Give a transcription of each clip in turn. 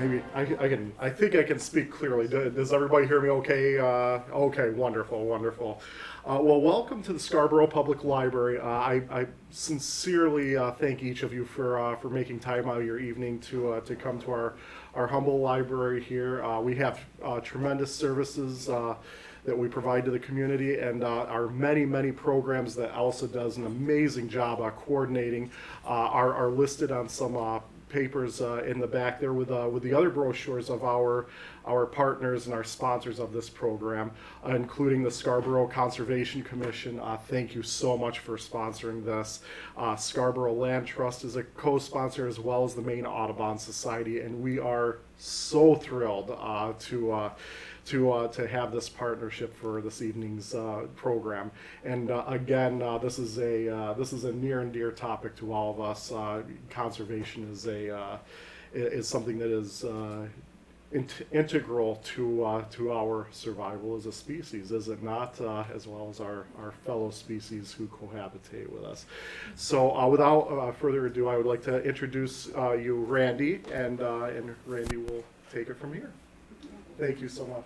Maybe I think I can speak clearly. Does everybody hear me okay? Okay, wonderful, wonderful. Well, welcome to the Scarborough Public Library. I sincerely thank each of you for making time out of your evening to come to our humble library here. We have tremendous services that we provide to the community, and our many programs that Elsa does an amazing job coordinating are listed on some papers in the back there with the other brochures of our partners and our sponsors of this program, including the Scarborough Conservation Commission. Thank you so much for sponsoring this. Scarborough Land Trust is a co-sponsor, as well as the Maine Audubon Society, and we are so thrilled to have this partnership for this evening's program. And again, this is a near and dear topic to all of us. Conservation is something that is integral to our survival as a species, is it not? As well as our fellow species who cohabitate with us. So without further ado, I would like to introduce you, Randy, and Randy will take it from here. Thank you so much.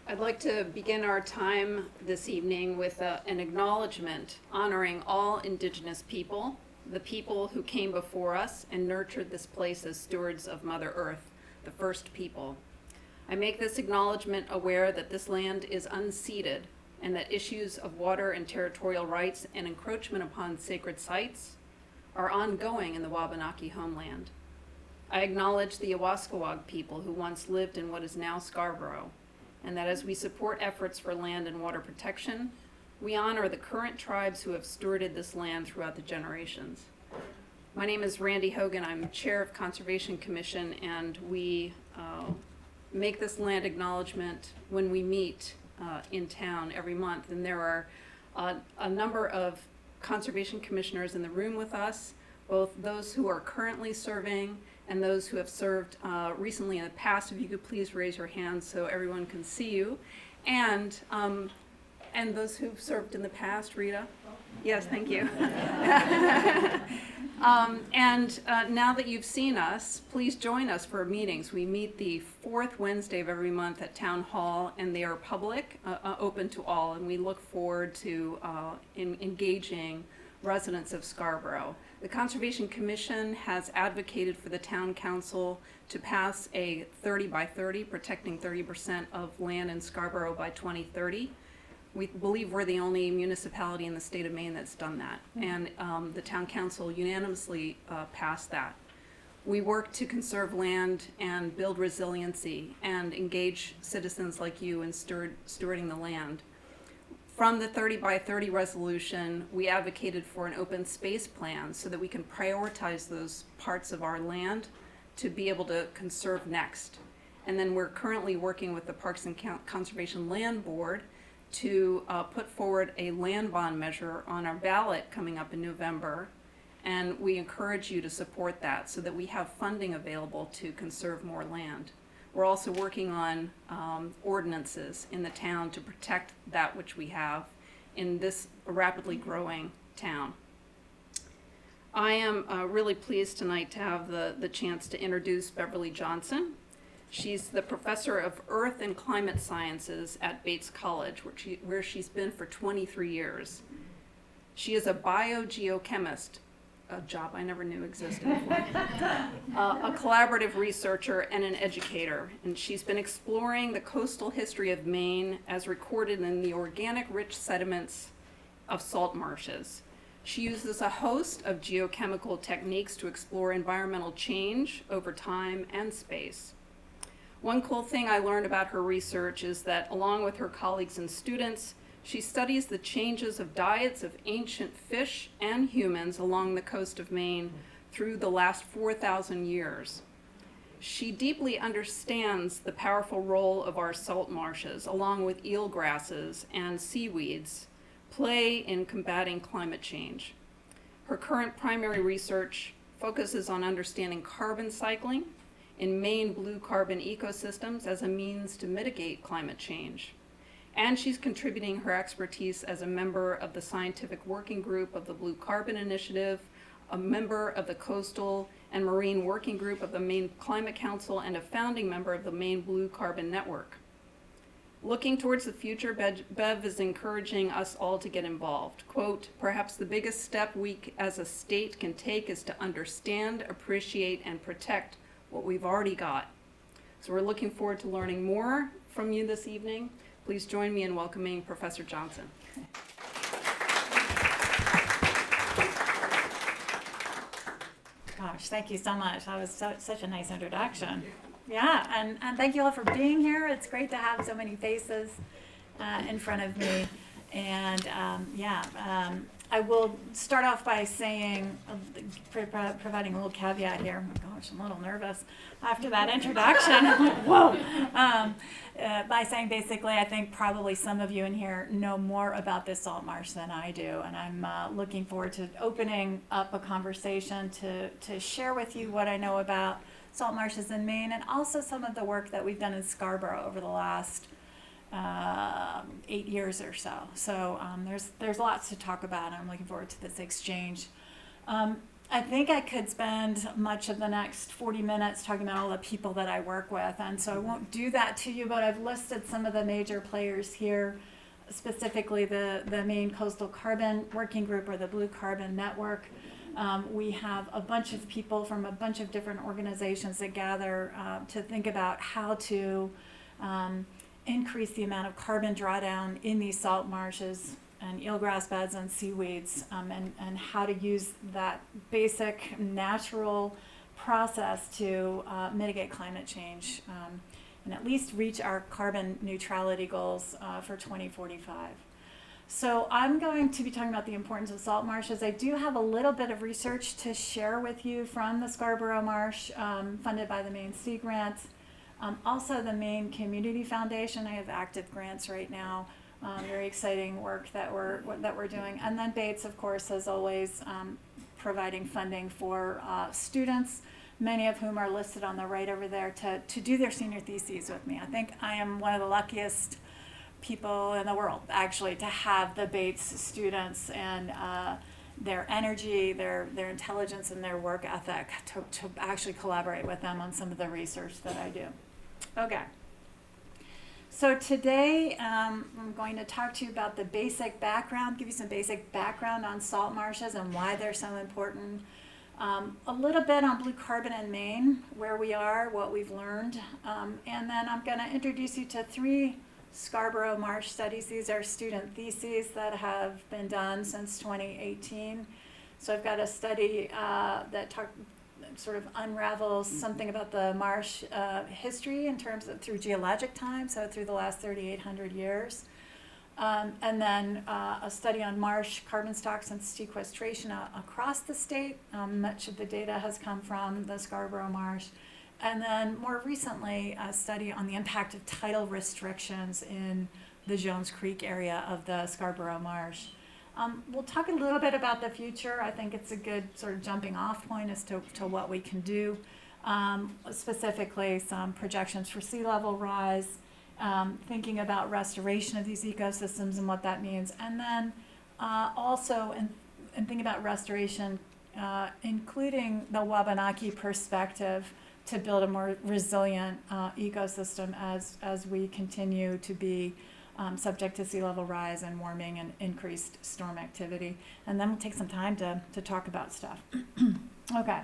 I'd like to begin our time this evening with an acknowledgement honoring all Indigenous people, the people who came before us and nurtured this place as stewards of Mother Earth, the first people. I make this acknowledgement aware that this land is unceded and that issues of water and territorial rights and encroachment upon sacred sites are ongoing in the Wabanaki homeland. I acknowledge the Awaskawag people who once lived in what is now Scarborough, and that as we support efforts for land and water protection, we honor the current tribes who have stewarded this land throughout the generations. My name is Randy Hogan. I'm chair of Conservation Commission, and we make this land acknowledgement when we meet in town every month. And there are a number of conservation commissioners in the room with us, both those who are currently serving and those who have served recently in the past. If you could please raise your hands so everyone can see you. And those who've served in the past, Rita? Yes, thank you. Now that you've seen us, please join us for meetings. We meet the fourth Wednesday of every month at Town Hall, and they are public, open to all, and we look forward to engaging residents of Scarborough. The Conservation Commission has advocated for the Town Council to pass a 30 by 30, protecting 30% of land in Scarborough by 2030. We believe we're the only municipality in the state of Maine that's done that, and the Town Council unanimously passed that. We work to conserve land and build resiliency and engage citizens like you in stewarding the land. From the 30 by 30 resolution, we advocated for an open space plan so that we can prioritize those parts of our land to be able to conserve next. And then we're currently working with the Parks and Conservation Land Board to put forward a land bond measure on our ballot coming up in November. And we encourage you to support that so that we have funding available to conserve more land. We're also working on ordinances in the town to protect that which we have in this rapidly growing town. I am really pleased tonight to have the chance to introduce Beverly Johnson. She's the professor of Earth and Climate Sciences at Bates College, where she's been for 23 years. She is a biogeochemist, a job I never knew existed before, a collaborative researcher and an educator, and she's been exploring the coastal history of Maine as recorded in the organic rich sediments of salt marshes. She uses a host of geochemical techniques to explore environmental change over time and space. One cool thing I learned about her research is that along with her colleagues and students, she studies the changes of diets of ancient fish and humans along the coast of Maine through the last 4,000 years. She deeply understands the powerful role of our salt marshes, along with eelgrasses and seaweeds, play in combating climate change. Her current primary research focuses on understanding carbon cycling in Maine blue carbon ecosystems as a means to mitigate climate change. And she's contributing her expertise as a member of the scientific working group of the Blue Carbon Initiative, a member of the Coastal and Marine Working Group of the Maine Climate Council, and a founding member of the Maine Blue Carbon Network. Looking towards the future, Bev is encouraging us all to get involved. Quote, perhaps the biggest step we as a state can take is to understand, appreciate, and protect what we've already got. So we're looking forward to learning more from you this evening. Please join me in welcoming Professor Johnson. Gosh, thank you so much. That was such a nice introduction. Yeah, and thank you all for being here. It's great to have so many faces in front of me. And I will start off by saying, providing a little caveat here. Oh gosh, I'm a little nervous after that introduction. I'm like, whoa. By saying basically, I think probably some of you in here know more about this salt marsh than I do. And I'm looking forward to opening up a conversation to share with you what I know about salt marshes in Maine, and also some of the work that we've done in Scarborough over the last 8 years or so. So there's lots to talk about, and I'm looking forward to this exchange. I think I could spend much of the next 40 minutes talking about all the people that I work with, and so I won't do that to you, but I've listed some of the major players here, specifically the Maine Coastal Carbon Working Group, or the Blue Carbon Network. We have a bunch of people from a bunch of different organizations that gather to think about how to increase the amount of carbon drawdown in these salt marshes and eelgrass beds and seaweeds, and how to use that basic natural process to mitigate climate change and at least reach our carbon neutrality goals for 2045. So I'm going to be talking about the importance of salt marshes. I do have a little bit of research to share with you from the Scarborough Marsh, funded by the Maine Sea Grant. Also the Maine Community Foundation. I have active grants right now. Very exciting work that we're doing. And then Bates, of course, as always, providing funding for students, many of whom are listed on the right over there, to do their senior theses with me. I think I am one of the luckiest people in the world, actually, to have the Bates students and their energy, their intelligence, and their work ethic to actually collaborate with them on some of the research that I do. Okay. So today I'm going to talk to you about the basic background, give you some basic background on salt marshes and why they're so important. A little bit on blue carbon in Maine, where we are, what we've learned, and then I'm going to introduce you to 3 Scarborough Marsh studies. These are student theses that have been done since 2018. So I've got a study that sort of unravels something about the marsh history in terms of through geologic time, so through the last 3,800 years. And then a study on marsh carbon stocks and sequestration across the state. Much of the data has come from the Scarborough Marsh. And then more recently, a study on the impact of tidal restrictions in the Jones Creek area of the Scarborough Marsh. We'll talk a little bit about the future. I think it's a good sort of jumping off point as to what we can do. Specifically, some projections for sea level rise, thinking about restoration of these ecosystems and what that means. And then also in thinking about restoration, including the Wabanaki perspective, to build a more resilient ecosystem as we continue to be subject to sea level rise and warming and increased storm activity. And then we'll take some time to talk about stuff. Okay,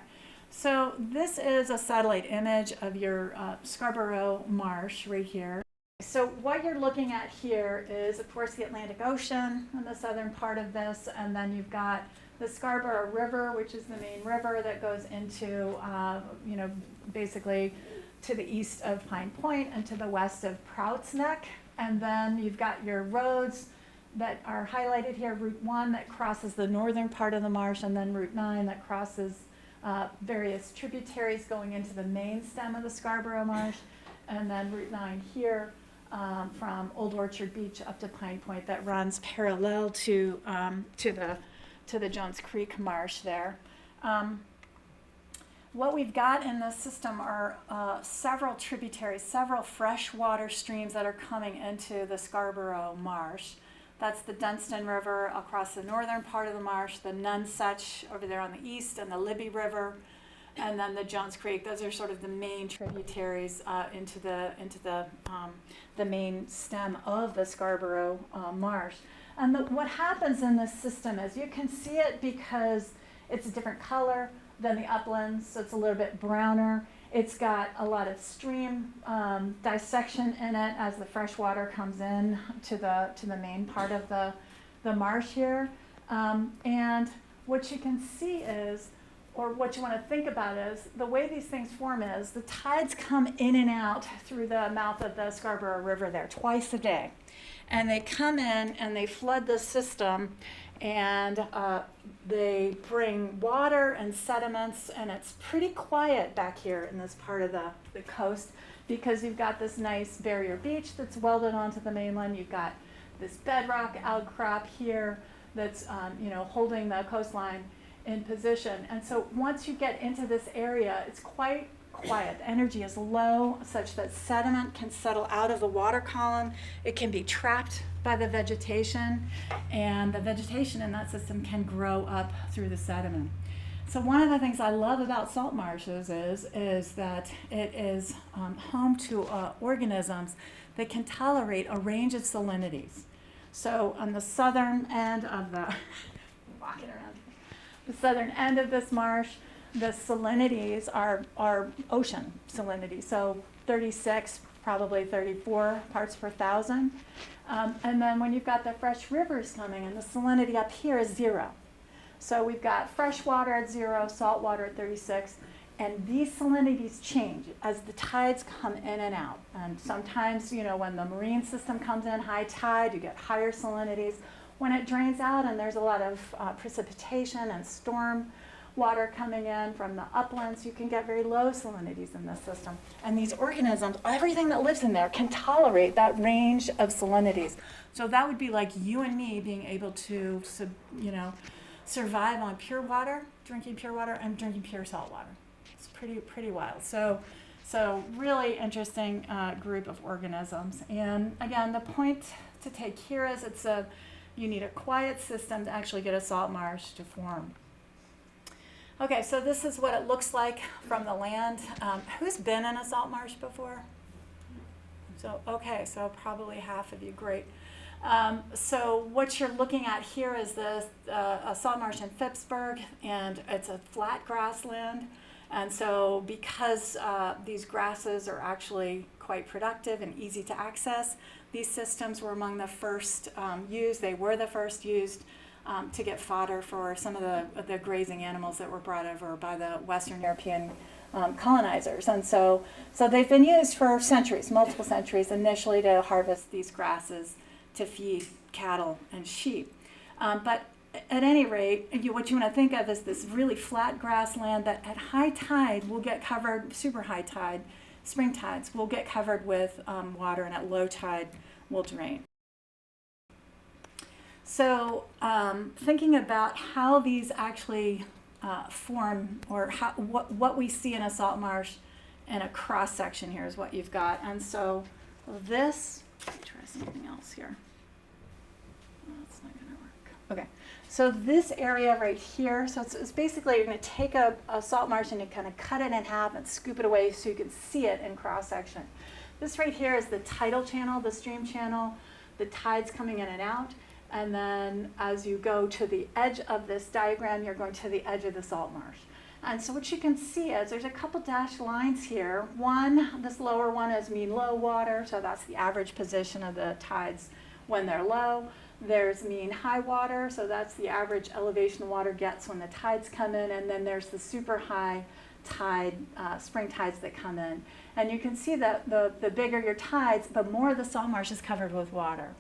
so this is a satellite image of your Scarborough Marsh right here. So what you're looking at here is, of course, the Atlantic Ocean in the southern part of this, and then you've got the Scarborough River, which is the main river that goes into, basically to the east of Pine Point and to the west of Prout's Neck. And then you've got your roads that are highlighted here, Route 1 that crosses the northern part of the marsh, and then Route 9 that crosses various tributaries going into the main stem of the Scarborough Marsh, and then Route 9 here from Old Orchard Beach up to Pine Point that runs parallel to the Jones Creek Marsh there. What we've got in the system are several tributaries, several freshwater streams that are coming into the Scarborough Marsh. That's the Dunstan River across the northern part of the marsh, the Nonsuch over there on the east, and the Libby River, and then the Jones Creek. Those are sort of the main tributaries into the main stem of the Scarborough Marsh. And what happens in this system is you can see it because it's a different color than the uplands, so it's a little bit browner. It's got a lot of stream dissection in it as the fresh water comes in to the main part of the marsh here. And what you can see is, or what you want to think about is, the way these things form is the tides come in and out through the mouth of the Scarborough River there twice a day. And they come in and they flood the system, and they bring water and sediments, and it's pretty quiet back here in this part of the coast because you've got this nice barrier beach that's welded onto the mainland. You've got this bedrock outcrop here that's holding the coastline in position. And so once you get into this area, it's quite quiet. The energy is low such that sediment can settle out of the water column. It can be trapped by the vegetation, and the vegetation in that system can grow up through the sediment. So one of the things I love about salt marshes is that it is home to organisms that can tolerate a range of salinities. So on the southern end of walking around the southern end of this marsh, the salinities are ocean salinities, so 36, probably 34 parts per thousand. And then when you've got the fresh rivers coming in, the salinity up here is 0. So we've got fresh water at 0, salt water at 36, and these salinities change as the tides come in and out. And sometimes, when the marine system comes in, high tide, you get higher salinities. When it drains out and there's a lot of precipitation and storm water coming in from the uplands, you can get very low salinities in this system. And these organisms, everything that lives in there can tolerate that range of salinities. So that would be like you and me being able to, survive on pure water, drinking pure water, and drinking pure salt water. It's pretty wild. So really interesting group of organisms. And again, the point to take here is you need a quiet system to actually get a salt marsh to form. Okay, so this is what it looks like from the land. Who's been in a salt marsh before? So probably half of you, great. So what you're looking at here is a salt marsh in Phippsburg, and it's a flat grassland. And so because these grasses are actually quite productive and easy to access, these systems were among the first used. They were the first used to get fodder for some of the grazing animals that were brought over by the Western European colonizers. And so they've been used for centuries, multiple centuries, initially to harvest these grasses to feed cattle and sheep. But at any rate, what you want to think of is this really flat grassland that at high tide will get covered, super high tide, spring tides will get covered with water, and at low tide will drain. So thinking about how these actually form, or what we see in a salt marsh in a cross section here is what you've got. And so this, let me try something else here. That's not going to work. Okay, so this area right here, so it's basically you're going to take a salt marsh and you kind of cut it in half and scoop it away so you can see it in cross section. This right here is the tidal channel, the stream channel, the tides coming in and out. And then as you go to the edge of this diagram, you're going to the edge of the salt marsh. And so what you can see is there's a couple dashed lines here. One, this lower one is mean low water, so that's the average position of the tides when they're low. There's mean high water, so that's the average elevation water gets when the tides come in. And then there's the super high tide, spring tides that come in. And you can see that the bigger your tides, the more the salt marsh is covered with water.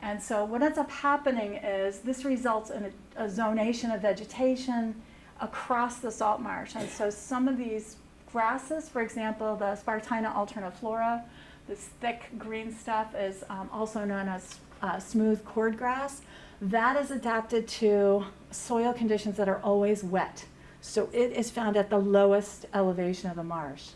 And so what ends up happening is this results in a zonation of vegetation across the salt marsh. And so some of these grasses, for example, the Spartina alterniflora, this thick green stuff is also known as smooth cordgrass. That is adapted to soil conditions that are always wet. So it is found at the lowest elevation of the marsh.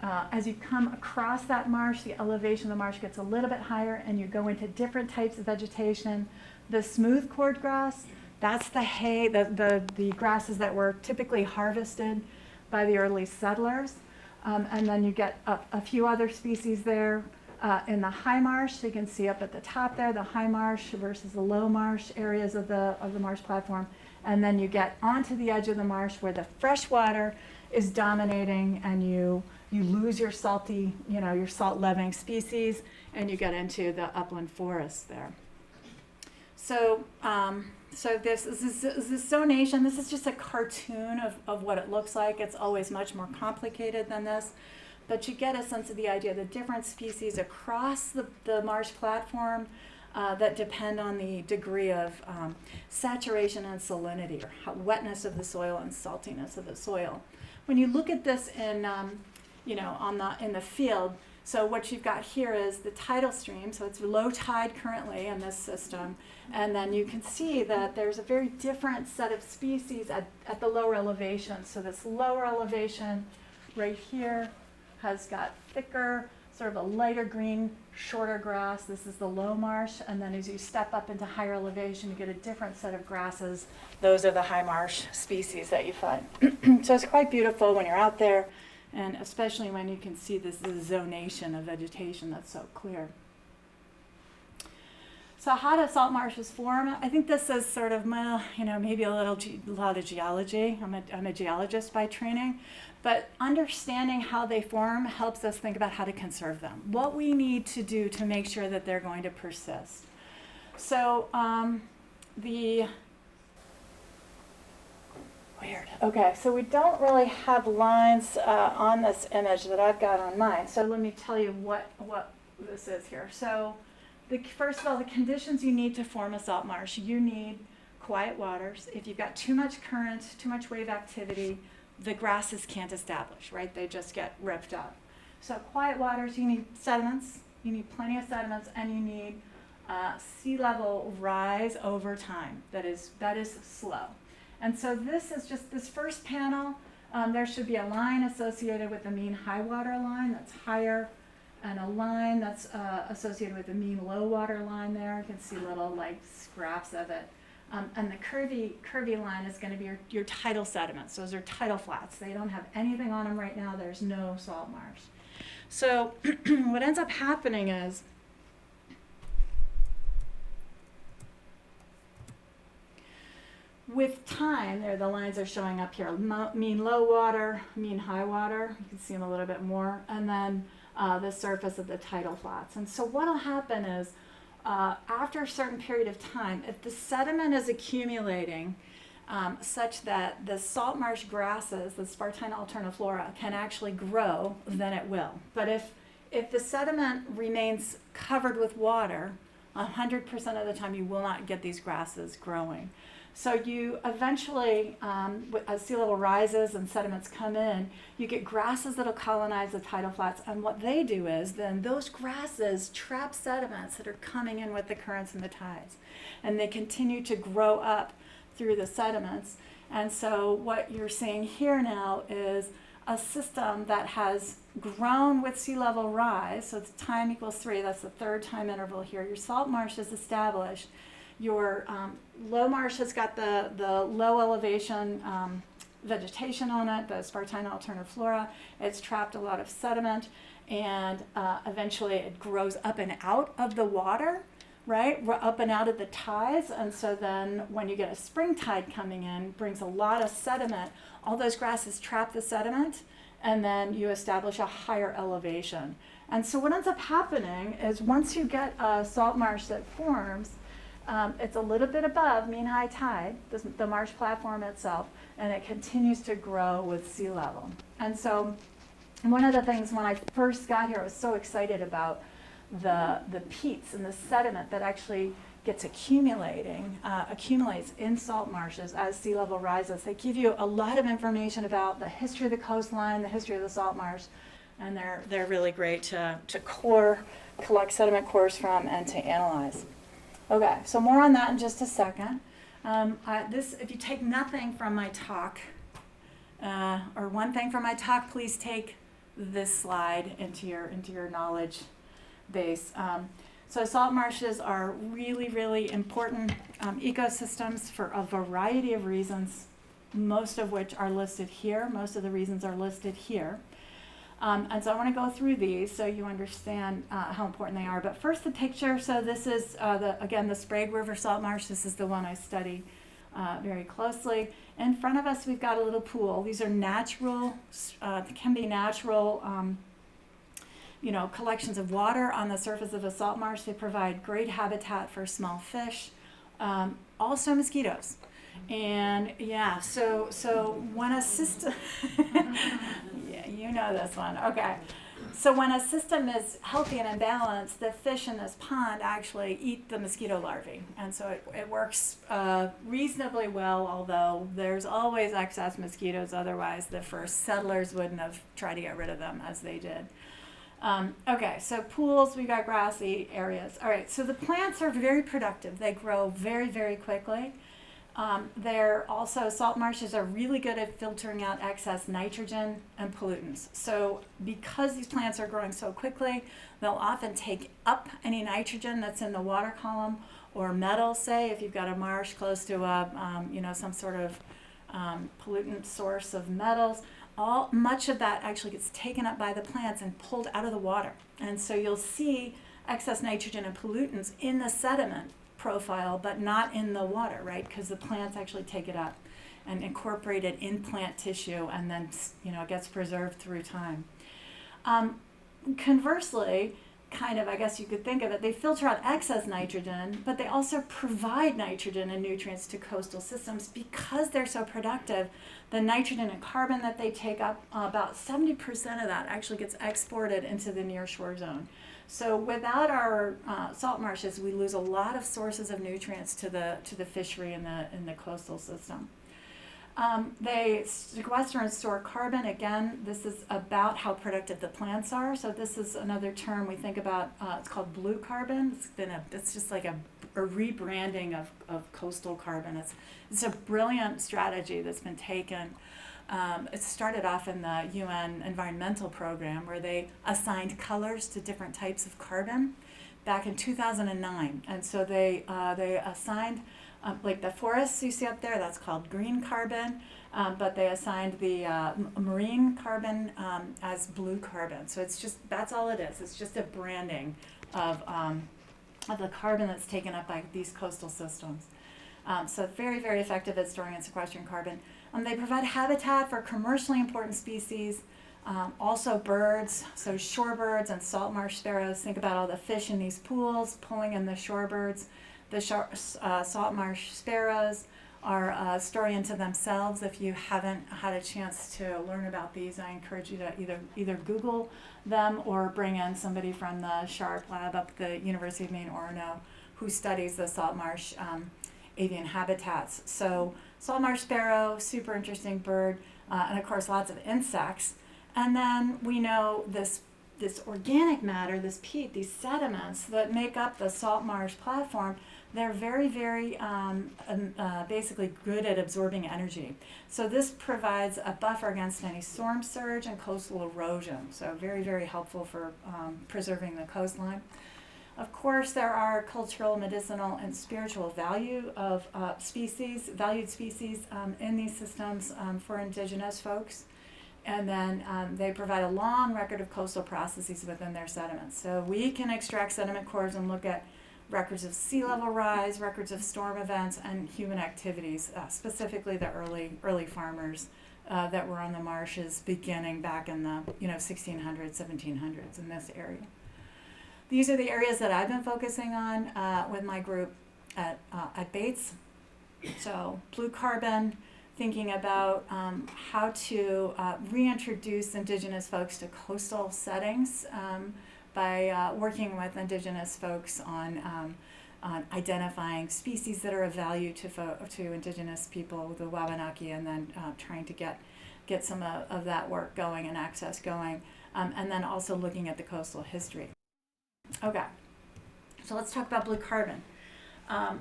as you come across that marsh, the elevation of the marsh gets a little bit higher, and you go into different types of vegetation. The smooth cord grass, that's the hay, the grasses that were typically harvested by the early settlers. And then you get a few other species there. In the high marsh, so you can see up at the top there, the high marsh versus the low marsh areas of the marsh platform. And then you get onto the edge of the marsh where the fresh water is dominating, and you lose your salty, your salt-loving species, and you get into the upland forests there. So, this zonation, this is just a cartoon of what it looks like. It's always much more complicated than this. But you get a sense of the idea, the different species across the marsh platform that depend on the degree of saturation and salinity, or wetness of the soil and saltiness of the soil. When you look at this in the field, so what you've got here is the tidal stream, so it's low tide currently in this system, and then you can see that there's a very different set of species at the lower elevation. So this lower elevation right here has got thicker, sort of a lighter green, shorter grass. This is the low marsh, and then as you step up into higher elevation, you get a different set of grasses. Those are the high marsh species that you find. So it's quite beautiful when you're out there, and especially when you can see this zonation of vegetation that's so clear. So how do salt marshes form? I think this is sort of, maybe a lot of geology. I'm a geologist by training. But understanding how they form helps us think about how to conserve them. What we need to do to make sure that they're going to persist. So Okay, so we don't really have lines on this image that I've got on mine. So let me tell you what this is here. So first of all, the conditions you need to form a salt marsh. You need quiet waters. If you've got too much current, too much wave activity, the grasses can't establish, right? They just get ripped up. So quiet waters, you need sediments. You need plenty of sediments, and you need sea level rise over time. That is slow. And so this is just this first panel. There should be a line associated with the mean high water line that's higher, and a line that's associated with the mean low water line there. You can see little scraps of it. And the curvy line is going to be your tidal sediments. Those are tidal flats. They don't have anything on them right now. There's no salt marsh. So what ends up happening is with time, the lines are showing up here. Mean low water, mean high water. You can see them a little bit more. And then the surface of the tidal flats. And so what will happen is after a certain period of time, if the sediment is accumulating such that the salt marsh grasses, the Spartina alterniflora, can actually grow, then it will. But if the sediment remains covered with water, 100% of the time you will not get these grasses growing. So you eventually, as sea level rises and sediments come in, you get grasses that'll colonize the tidal flats. And what they do is then those grasses trap sediments that are coming in with the currents and the tides. And they continue to grow up through the sediments. And so what you're seeing here now is a system that has grown with sea level rise. So it's time equals 3. That's the third time interval here. Your salt marsh is established. Your low marsh has got the low elevation vegetation on it, the Spartina alterniflora. It's trapped a lot of sediment, and eventually it grows up and out of the water, right? Up and out of the tides. And so then when you get a spring tide coming in, brings a lot of sediment, all those grasses trap the sediment, and then you establish a higher elevation. And so what ends up happening is once you get a salt marsh that forms, it's a little bit above mean high tide, the marsh platform itself, and it continues to grow with sea level. And so one of the things when I first got here, I was so excited about the peats and the sediment that actually accumulates in salt marshes as sea level rises. They give you a lot of information about the history of the coastline, the history of the salt marsh, and they're really great to collect sediment cores from and to analyze. Okay, so more on that in just a second. If you take nothing from my talk, or one thing from my talk, please take this slide into your knowledge base. So salt marshes are really, really important ecosystems for a variety of reasons, most of which are listed here. Most of the reasons are listed here. And so I want to go through these so you understand how important they are. But first the picture. So this is, the Sprague River Salt Marsh. This is the one I study very closely. In front of us, we've got a little pool. These are natural, can be natural, collections of water on the surface of a salt marsh. They provide great habitat for small fish, also mosquitoes. And yeah, so when a system, yeah, you know this one, okay. So when a system is healthy and in balance, the fish in this pond actually eat the mosquito larvae. And so it works reasonably well, although there's always excess mosquitoes. Otherwise, the first settlers wouldn't have tried to get rid of them as they did. Okay, so pools, we got grassy areas. All right, so the plants are very productive. They grow very, very quickly. Salt marshes are really good at filtering out excess nitrogen and pollutants. So because these plants are growing so quickly, they'll often take up any nitrogen that's in the water column or metal, say, if you've got a marsh close to some sort of pollutant source of metals. Much of that actually gets taken up by the plants and pulled out of the water. And so you'll see excess nitrogen and pollutants in the sediment profile, but not in the water, right? Because the plants actually take it up and incorporate it in plant tissue, and then it gets preserved through time. Conversely, I guess you could think of it, they filter out excess nitrogen, but they also provide nitrogen and nutrients to coastal systems because they're so productive. The nitrogen and carbon that they take up, about 70% of that actually gets exported into the nearshore zone. So without our salt marshes, we lose a lot of sources of nutrients to the fishery in the coastal system. They sequester and store carbon. Again, this is about how productive the plants are. So this is another term we think about. It's called blue carbon. It's just like a rebranding of coastal carbon. It's a brilliant strategy that's been taken. It started off in the UN environmental program where they assigned colors to different types of carbon back in 2009. And so they assigned, like the forests you see up there, that's called green carbon, but they assigned the marine carbon as blue carbon. So that's all it is. It's just a branding of the carbon that's taken up by these coastal systems. So very, very effective at storing and sequestering carbon. They provide habitat for commercially important species, also birds, so shorebirds and salt marsh sparrows. Think about all the fish in these pools pulling in the shorebirds. The salt marsh sparrows are a story into themselves. If you haven't had a chance to learn about these, I encourage you to either Google them or bring in somebody from the SHARP lab up at the University of Maine Orono who studies the salt marsh avian habitats. So salt marsh sparrow, super interesting bird, and of course lots of insects. And then we know this organic matter, this peat, these sediments that make up the salt marsh platform, they're very, very basically good at absorbing energy. So this provides a buffer against any storm surge and coastal erosion. So very, very helpful for preserving the coastline. Of course, there are cultural, medicinal, and spiritual value of valued species in these systems for indigenous folks. And then they provide a long record of coastal processes within their sediments. So we can extract sediment cores and look at records of sea level rise, records of storm events, and human activities, specifically the early farmers that were on the marshes beginning back in the 1600s, 1700s in this area. These are the areas that I've been focusing on with my group at Bates. So blue carbon, thinking about how to reintroduce indigenous folks to coastal settings by working with indigenous folks on identifying species that are of value to indigenous people, the Wabanaki, and then trying to get some of that work going and access going, and then also looking at the coastal history. Okay, so let's talk about blue carbon.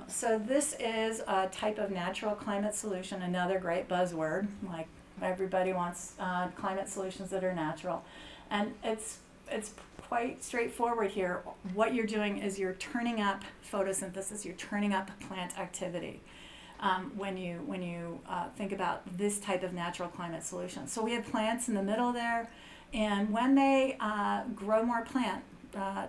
So this is a type of natural climate solution, another great buzzword, like Everybody wants climate solutions that are natural, and it's quite straightforward here. What you're doing is you're turning up photosynthesis. You're turning up plant activity. When you think about this type of natural climate solution. So we have plants in the middle there, and when they grow more plant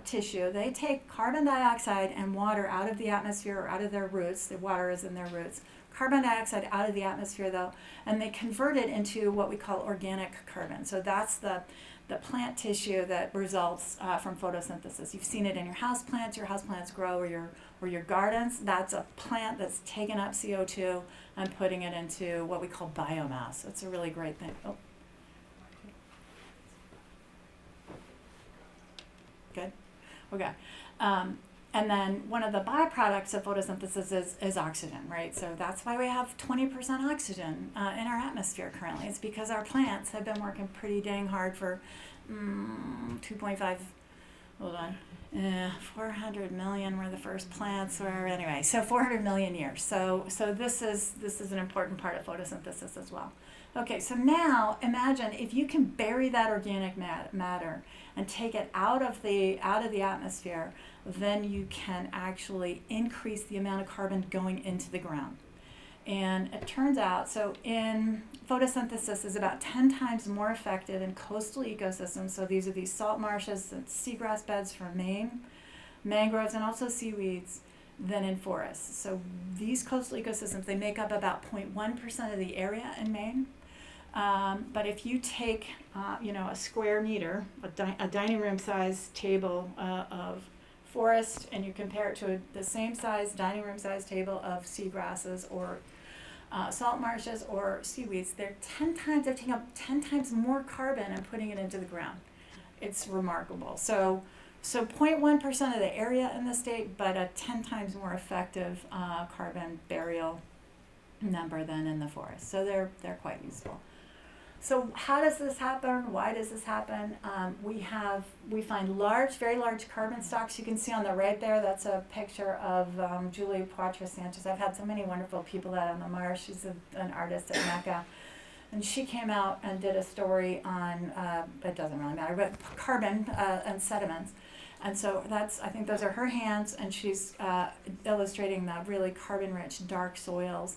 tissue, they take carbon dioxide and water out of the atmosphere or out of their roots. The water is in their roots. Carbon dioxide out of the atmosphere though, and they convert it into what we call organic carbon. So that's the plant tissue that results from photosynthesis. You've seen it in your houseplants. Your houseplants grow, or your gardens. That's a plant that's taking up CO2 and putting it into what we call biomass. It's a really great thing. Oh. Good. Okay. And then one of the byproducts of photosynthesis is oxygen, right? So that's why we have 20% oxygen in our atmosphere currently. It's because our plants have been working pretty dang hard for 2.5, hold on, 400 million were the first plants, or anyway, so 400 million years. So this is an important part of photosynthesis as well. Okay, so now imagine if you can bury that organic matter and take it out of the atmosphere, then you can actually increase the amount of carbon going into the ground. And it turns out, so in photosynthesis is about 10 times more effective in coastal ecosystems. So these are these salt marshes and seagrass beds from Maine, mangroves, and also seaweeds, than in forests. So these coastal ecosystems, they make up about 0.1% of the area in Maine. But if you take, a square meter, a dining room size table of forest, and you compare it to the same size dining room size table of seagrasses or salt marshes or seaweeds, they're taking up 10 times more carbon and putting it into the ground. It's remarkable. So 0.1% of the area in the state, but a 10 times more effective carbon burial number than in the forest. So they're quite useful. So how does this happen? Why does this happen? We find very large carbon stocks. You can see on the right there, that's a picture of Julie Poitras-Sanchez. I've had so many wonderful people out on the Mars. She's an artist at Mecca. And she came out and did a story on, it doesn't really matter, but carbon and sediments. And so I think those are her hands, and she's illustrating the really carbon-rich dark soils.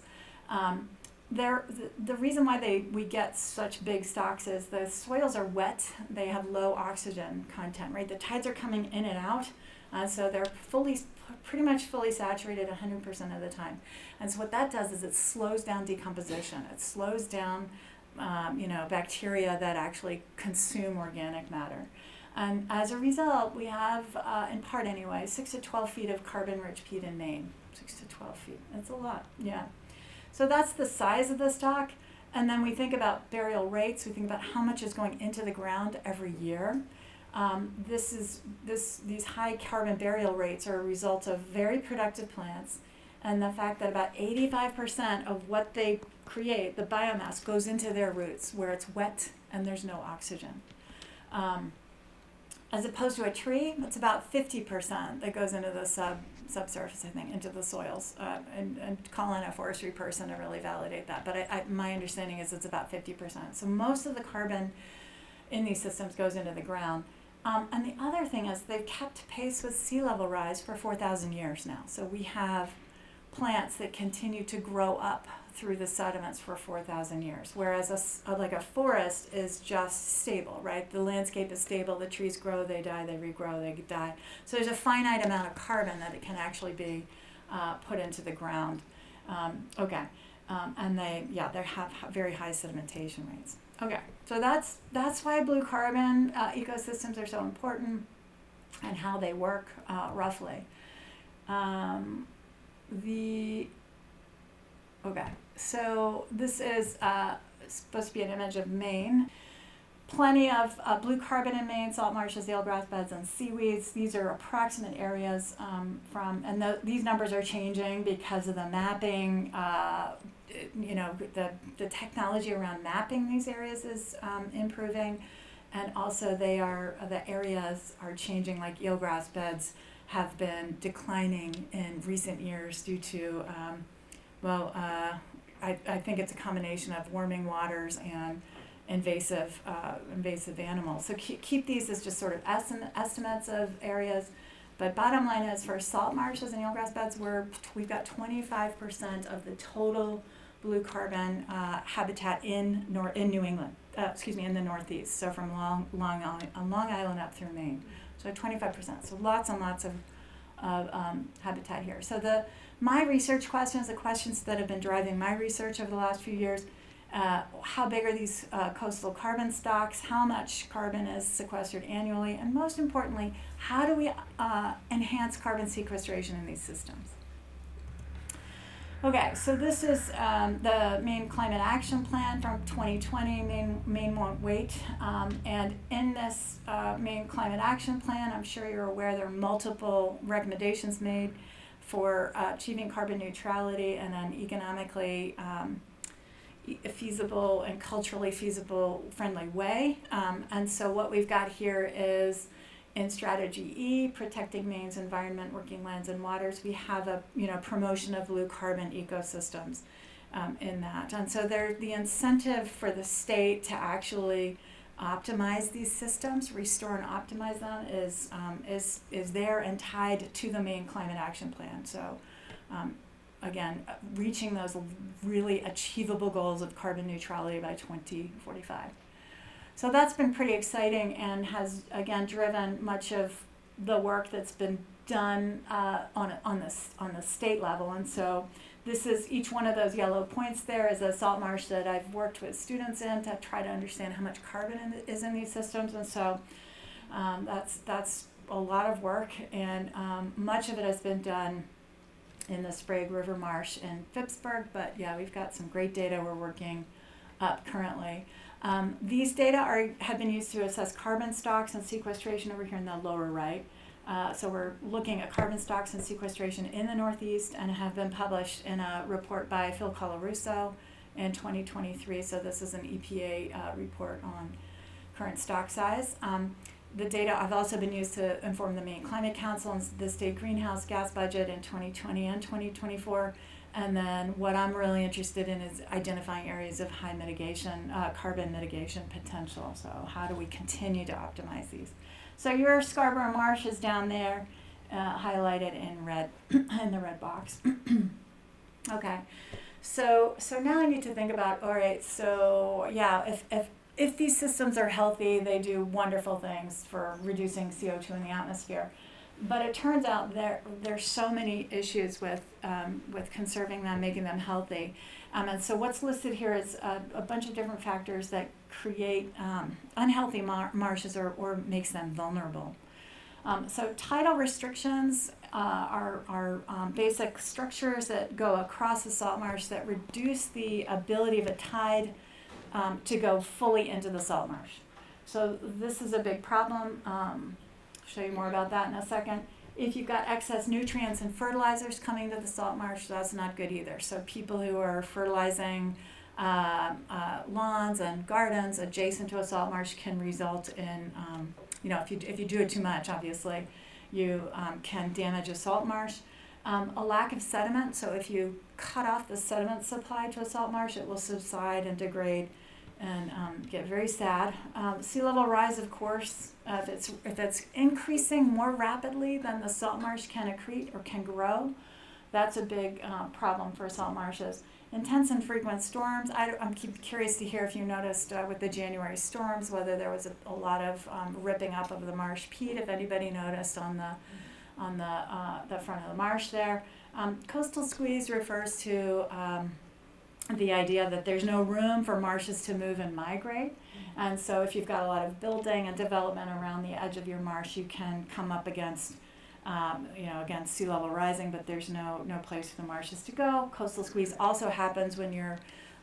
The reason why we get such big stocks is the soils are wet. They have low oxygen content, right? The tides are coming in and out, so they're pretty much fully saturated 100% of the time. And so what that does is it slows down decomposition. It slows down, bacteria that actually consume organic matter. And as a result, we have, in part anyway, 6 to 12 feet of carbon-rich peat in Maine. 6 to 12 feet. That's a lot, yeah. So that's the size of the stock. And then we think about burial rates. We think about how much is going into the ground every year. These high carbon burial rates are a result of very productive plants, and the fact that about 85% of what they create, the biomass, goes into their roots where it's wet and there's no oxygen. As opposed to a tree, it's about 50% that goes into the subsurface, I think, into the soils. And call in a forestry person to really validate that. But my understanding is it's about 50%. So most of the carbon in these systems goes into the ground. And the other thing is they've kept pace with sea level rise for 4,000 years now. So we have plants that continue to grow up through the sediments for 4,000 years, whereas a forest is just stable, right? The landscape is stable, the trees grow, they die, they regrow, they die. So there's a finite amount of carbon that it can actually be put into the ground. And they have very high sedimentation rates. Okay, so that's why blue carbon ecosystems are so important and how they work roughly. So this is supposed to be an image of Maine. Plenty of blue carbon in Maine, salt marshes, eelgrass beds, and seaweeds. These are approximate areas these numbers are changing because of the mapping. The technology around mapping these areas is improving, and also the areas are changing. Like eelgrass beds have been declining in recent years due to I think it's a combination of warming waters and invasive animals. So keep these as just sort of estimates of areas. But bottom line is, for salt marshes and eelgrass beds, we've got 25% of the total blue carbon habitat in New England. In the Northeast. So from Long Island up through Maine. So 25%. So lots and lots of habitat here. So my research questions, the questions that have been driving my research over the last few years. How big are these coastal carbon stocks? How much carbon is sequestered annually? And most importantly, how do we enhance carbon sequestration in these systems? Okay, so this is the Maine Climate Action Plan from 2020, Maine Won't Wait. And in this Maine Climate Action Plan, I'm sure you're aware there are multiple recommendations made for achieving carbon neutrality in an economically feasible and culturally feasible, friendly way. And so what we've got here is, in Strategy E, protecting Maine's environment, working lands and waters, we have a promotion of blue carbon ecosystems in that. And so the incentive for the state to actually optimize these systems, restore and optimize them, is there and tied to the Maine Climate Action Plan. So again, reaching those really achievable goals of carbon neutrality by 2045. So that's been pretty exciting and has, again, driven much of the work that's been done on the state level. And so this is, each one of those yellow points there is a salt marsh that I've worked with students in to try to understand how much carbon is in these systems. And so that's a lot of work, and much of it has been done in the Sprague River Marsh in Phippsburg, but yeah, we've got some great data we're working up currently. These data have been used to assess carbon stocks and sequestration over here in the lower right. So we're looking at carbon stocks and sequestration in the Northeast, and have been published in a report by Phil Colarusso in 2023. So this is an EPA report on current stock size. The data have also been used to inform the Maine Climate Council and the state greenhouse gas budget in 2020 and 2024. And then what I'm really interested in is identifying areas of high carbon mitigation potential. So how do we continue to optimize these? So your Scarborough Marsh is down there, highlighted in red, in the red box. Okay, so now I need to think about, all right, so yeah, if these systems are healthy, they do wonderful things for reducing CO2 in the atmosphere. But it turns out there's so many issues with conserving them, making them healthy. And so what's listed here is a bunch of different factors that create unhealthy marshes or makes them vulnerable. So tidal restrictions are basic structures that go across the salt marsh that reduce the ability of a tide to go fully into the salt marsh. So this is a big problem. Show you more about that in a second. If you've got excess nutrients and fertilizers coming to the salt marsh, that's not good either. So people who are fertilizing lawns and gardens adjacent to a salt marsh can result in, if you do it too much, obviously, you can damage a salt marsh. A lack of sediment, so if you cut off the sediment supply to a salt marsh, it will subside and degrade and get very sad. Sea level rise, of course, if it's increasing more rapidly than the salt marsh can accrete or can grow, that's a big problem for salt marshes. Intense and frequent storms. I'm curious to hear if you noticed with the January storms whether there was a lot of ripping up of the marsh peat. If anybody noticed on the front of the marsh there. Coastal squeeze refers to the idea that there's no room for marshes to move and migrate. And so if you've got a lot of building and development around the edge of your marsh, you can come up against sea level rising, but there's no place for the marshes to go. Coastal squeeze also happens when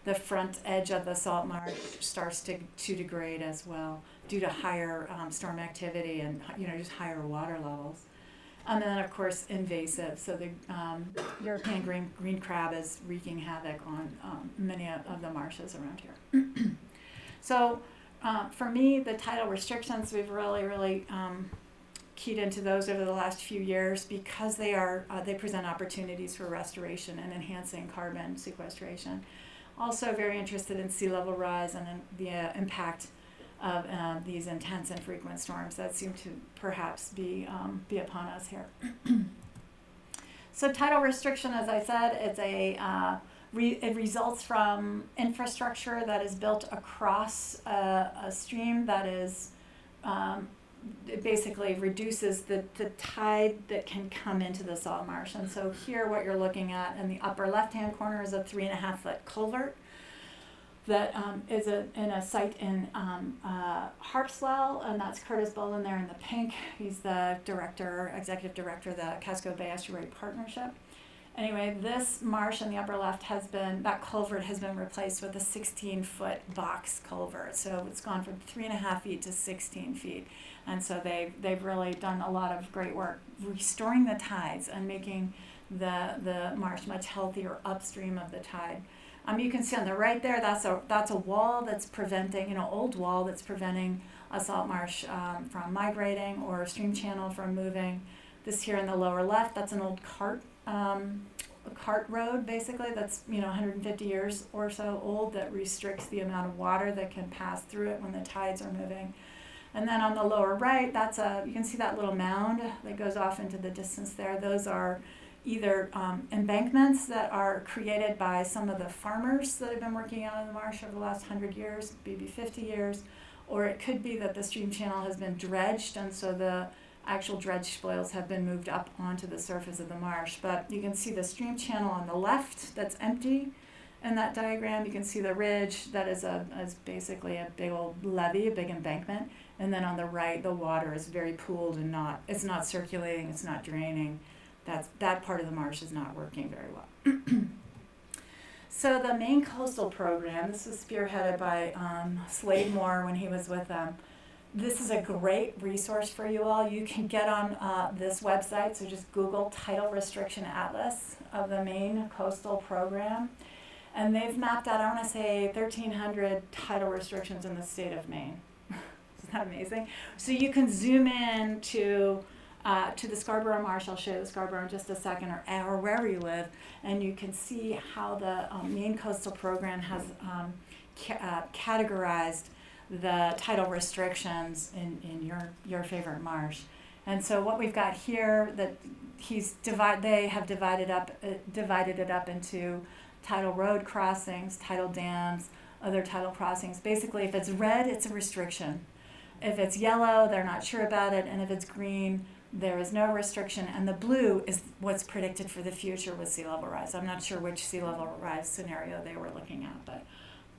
the front edge of the salt marsh starts to degrade as well due to higher storm activity and just higher water levels. And then, of course, invasive. So the European green crab is wreaking havoc on many of the marshes around here. So for me, the tidal restrictions, we've really keyed into those over the last few years because they present opportunities for restoration and enhancing carbon sequestration. also very interested in sea level rise and in the impact of these intense and frequent storms that seem to perhaps be upon us here. So tidal restriction, as I said, it's it results from infrastructure that is built across a stream that is it basically reduces the tide that can come into the salt marsh. And so here what you're looking at in the upper left-hand corner is a 3.5-foot culvert that is in a site in Harpswell, and that's Curtis Bolin there in the pink. He's the executive director of the Casco Bay Estuary Partnership. Anyway, this marsh in the upper left that culvert has been replaced with a 16-foot box culvert. So it's gone from 3.5 feet to 16 feet. And so they've really done a lot of great work restoring the tides and making the marsh much healthier upstream of the tide. You can see on the right there, that's a wall that's preventing, old wall that's preventing a salt marsh from migrating or a stream channel from moving. This here in the lower left, that's an old cart road, basically, that's 150 years or so old, that restricts the amount of water that can pass through it when the tides are moving. And then on the lower right, you can see that little mound that goes off into the distance there. Those are either embankments that are created by some of the farmers that have been working out in the marsh over the last 100 years, maybe 50 years, or it could be that the stream channel has been dredged, and so the actual dredged spoils have been moved up onto the surface of the marsh. But you can see the stream channel on the left that's empty in that diagram. You can see the ridge that is basically a big old levee, a big embankment. And then on the right, the water is very pooled and it's not circulating, it's not draining. That part of the marsh is not working very well. So the Maine Coastal Program, this was spearheaded by Slade Moore when he was with them. This is a great resource for you all. You can get on this website, so just Google Tidal Restriction Atlas of the Maine Coastal Program. And they've mapped out, I want to say, 1,300 tidal restrictions in the state of Maine. Isn't that amazing? So you can zoom in to the Scarborough Marsh. I'll show you the Scarborough in just a second, or wherever you live, and you can see how the Maine Coastal Program has categorized the tidal restrictions in your favorite marsh. And so what we've got here, that they have divided it up into tidal road crossings, tidal dams, other tidal crossings. Basically, if it's red, it's a restriction. If it's yellow, they're not sure about it, and if it's green, there is no restriction. And the blue is what's predicted for the future with sea level rise. I'm not sure which sea level rise scenario they were looking at, but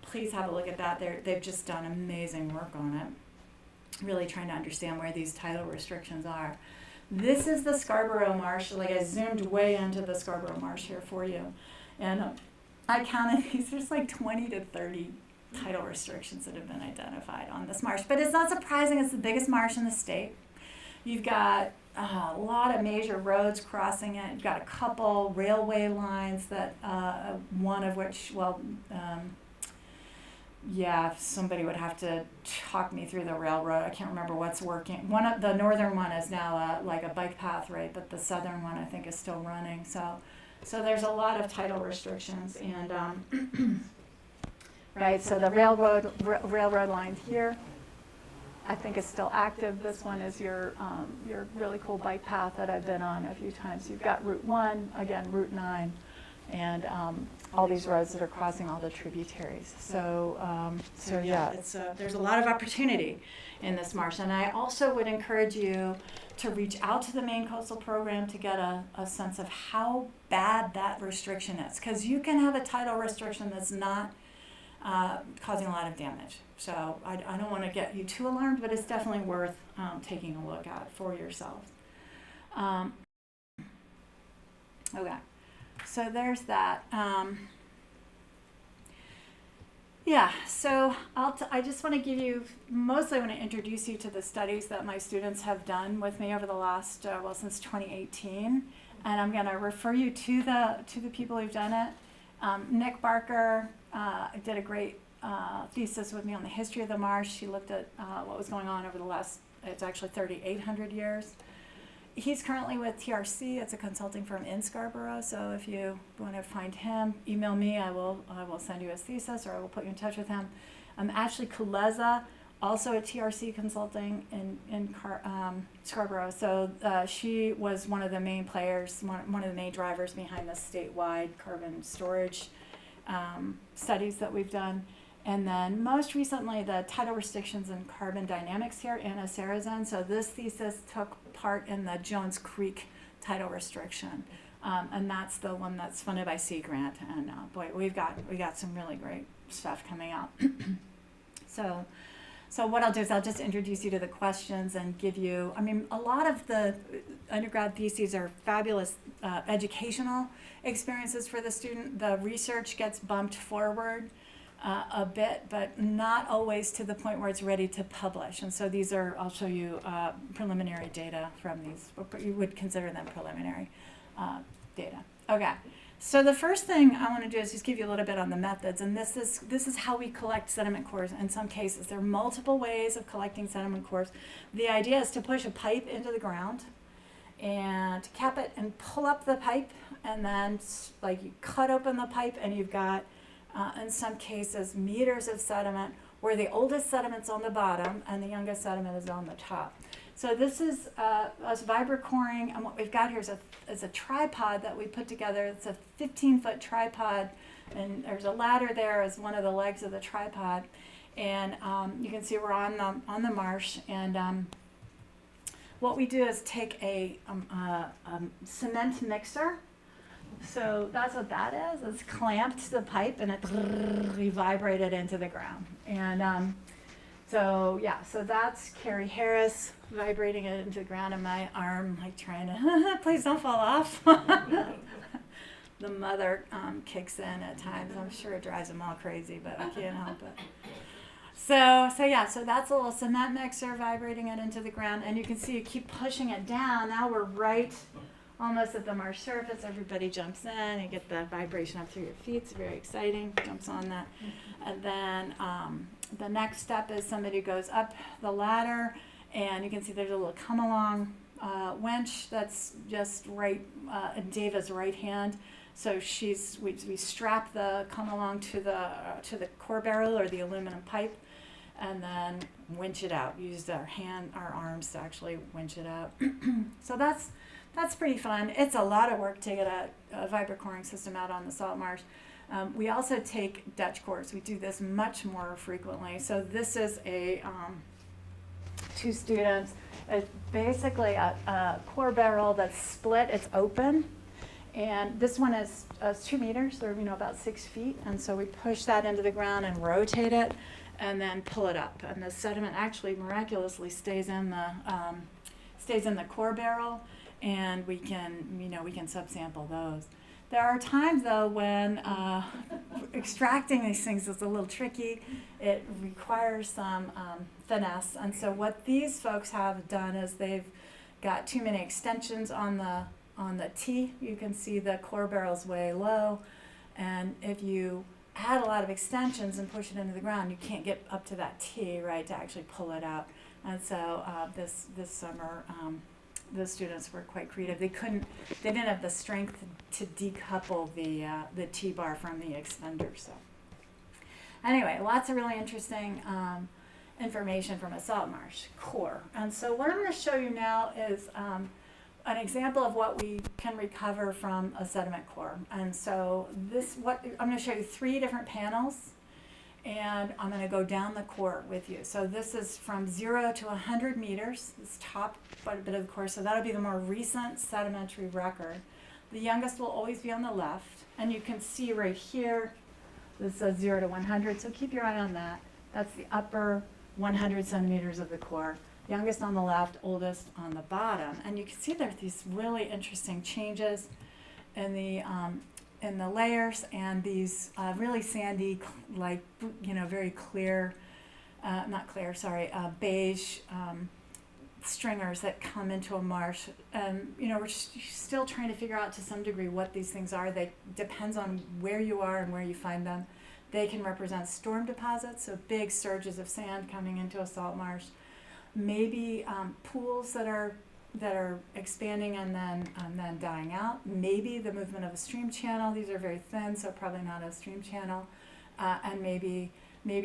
please have a look at that. They've just done amazing work on it, really trying to understand where these tidal restrictions are. This is the Scarborough Marsh. Like, I zoomed way into the Scarborough Marsh here for you. And I counted these. There's like 20 to 30 tidal restrictions that have been identified on this marsh. But it's not surprising. It's the biggest marsh in the state. You've got a lot of major roads crossing it. You've got a couple railway lines that, one of which, somebody would have to talk me through the railroad. I can't remember what's working. The northern one is now like a bike path, right? But the southern one, I think, is still running. So there's a lot of tidal restrictions, and right. So the railroad line here, I think, is still active. This one is your really cool bike path that I've been on a few times. You've got Route 1, again Route 9, and all these roads that are crossing all the tributaries. So there's a lot of opportunity in this marsh. And I also would encourage you to reach out to the Maine Coastal Program to get a sense of how bad that restriction is. Because you can have a tidal restriction that's not causing a lot of damage. So I don't want to get you too alarmed, but it's definitely worth taking a look at for yourself. Okay. So there's that. So I just want to give you, mostly I want to introduce you to the studies that my students have done with me over the last, since 2018. And I'm going to refer you to the people who've done it. Nick Barker did a great thesis with me on the history of the marsh. She looked at what was going on over the last, it's actually 3,800 years. He's currently with TRC. It's a consulting firm in Scarborough. So if you want to find him, email me. I will send you his thesis, or I will put you in touch with him. Ashley Kuleza, also at TRC Consulting in Scarborough. So she was one of the main players, one of the main drivers behind the statewide carbon storage studies that we've done. And then most recently, the tidal restrictions and carbon dynamics here, Anna Sarazan. So this thesis took part in the Jones Creek tidal restriction. And that's the one that's funded by Sea Grant. And boy, we got some really great stuff coming out. So what I'll do is I'll just introduce you to the questions and give you, a lot of the undergrad theses are fabulous educational experiences for the student. The research gets bumped forward a bit, but not always to the point where it's ready to publish. And so these are, I'll show you preliminary data from these, you would consider them preliminary data. Okay. So the first thing I want to do is just give you a little bit on the methods, and this is how we collect sediment cores. In some cases, there are multiple ways of collecting sediment cores. The idea is to push a pipe into the ground and cap it and pull up the pipe, and then like you cut open the pipe and you've got, in some cases, meters of sediment where the oldest sediment's on the bottom and the youngest sediment is on the top. So this is us vibrocoring, and what we've got here is a tripod that we put together. It's a 15-foot tripod, and there's a ladder there as one of the legs of the tripod. And you can see we're on the marsh, and what we do is take a cement mixer. So that's what that is. It's clamped to the pipe, and we vibrate it into the ground. And so that's Carrie Harris vibrating it into the ground, and my arm like trying to, please don't fall off. The mother kicks in at times. I'm sure it drives them all crazy, but I can't help it. So that's a little cement mixer vibrating it into the ground, and you can see you keep pushing it down. Now we're right almost at the marsh surface. Everybody jumps in. You get the vibration up through your feet. It's very exciting. Jumps on that. And then the next step is somebody goes up the ladder, and you can see there's a little come-along winch that's just right in David's right hand. So we strap the come-along to the core barrel or the aluminum pipe, and then winch it out. Use our arms to actually winch it out. So that's pretty fun. It's a lot of work to get a vibrocoring system out on the salt marsh. We also take Dutch cores. We do this much more frequently. So this is two students. It's basically a core barrel that's split. It's open. And this one is 2 meters, or about 6 feet. And so we push that into the ground and rotate it, and then pull it up. And the sediment actually miraculously stays in the core barrel, and we can subsample those. There are times though when extracting these things is a little tricky. It requires some finesse, and so what these folks have done is they've got too many extensions on the T. You can see the core barrel's way low, and if you add a lot of extensions and push it into the ground, you can't get up to that T, right, to actually pull it out. And so this summer, the students were quite creative. They didn't have the strength to decouple the T-bar from the extender. So anyway, lots of really interesting information from a salt marsh core. And so what I'm going to show you now is an example of what we can recover from a sediment core. And so I'm going to show you 3 different panels, and I'm going to go down the core with you. So this is from 0 to 100 meters, this top bit of the core. So that'll be the more recent sedimentary record. The youngest will always be on the left, and you can see right here, this says 0 to 100, so keep your eye on that. That's the upper 100 centimeters of the core. Youngest on the left, oldest on the bottom. And you can see there's these really interesting changes in the layers, and these really sandy, very clear, beige stringers that come into a marsh. We're still trying to figure out to some degree what these things are. They depends on where you are and where you find them. They can represent storm deposits, so big surges of sand coming into a salt marsh. Maybe pools that are expanding and then dying out. Maybe the movement of a stream channel. These are very thin, so probably not a stream channel, and maybe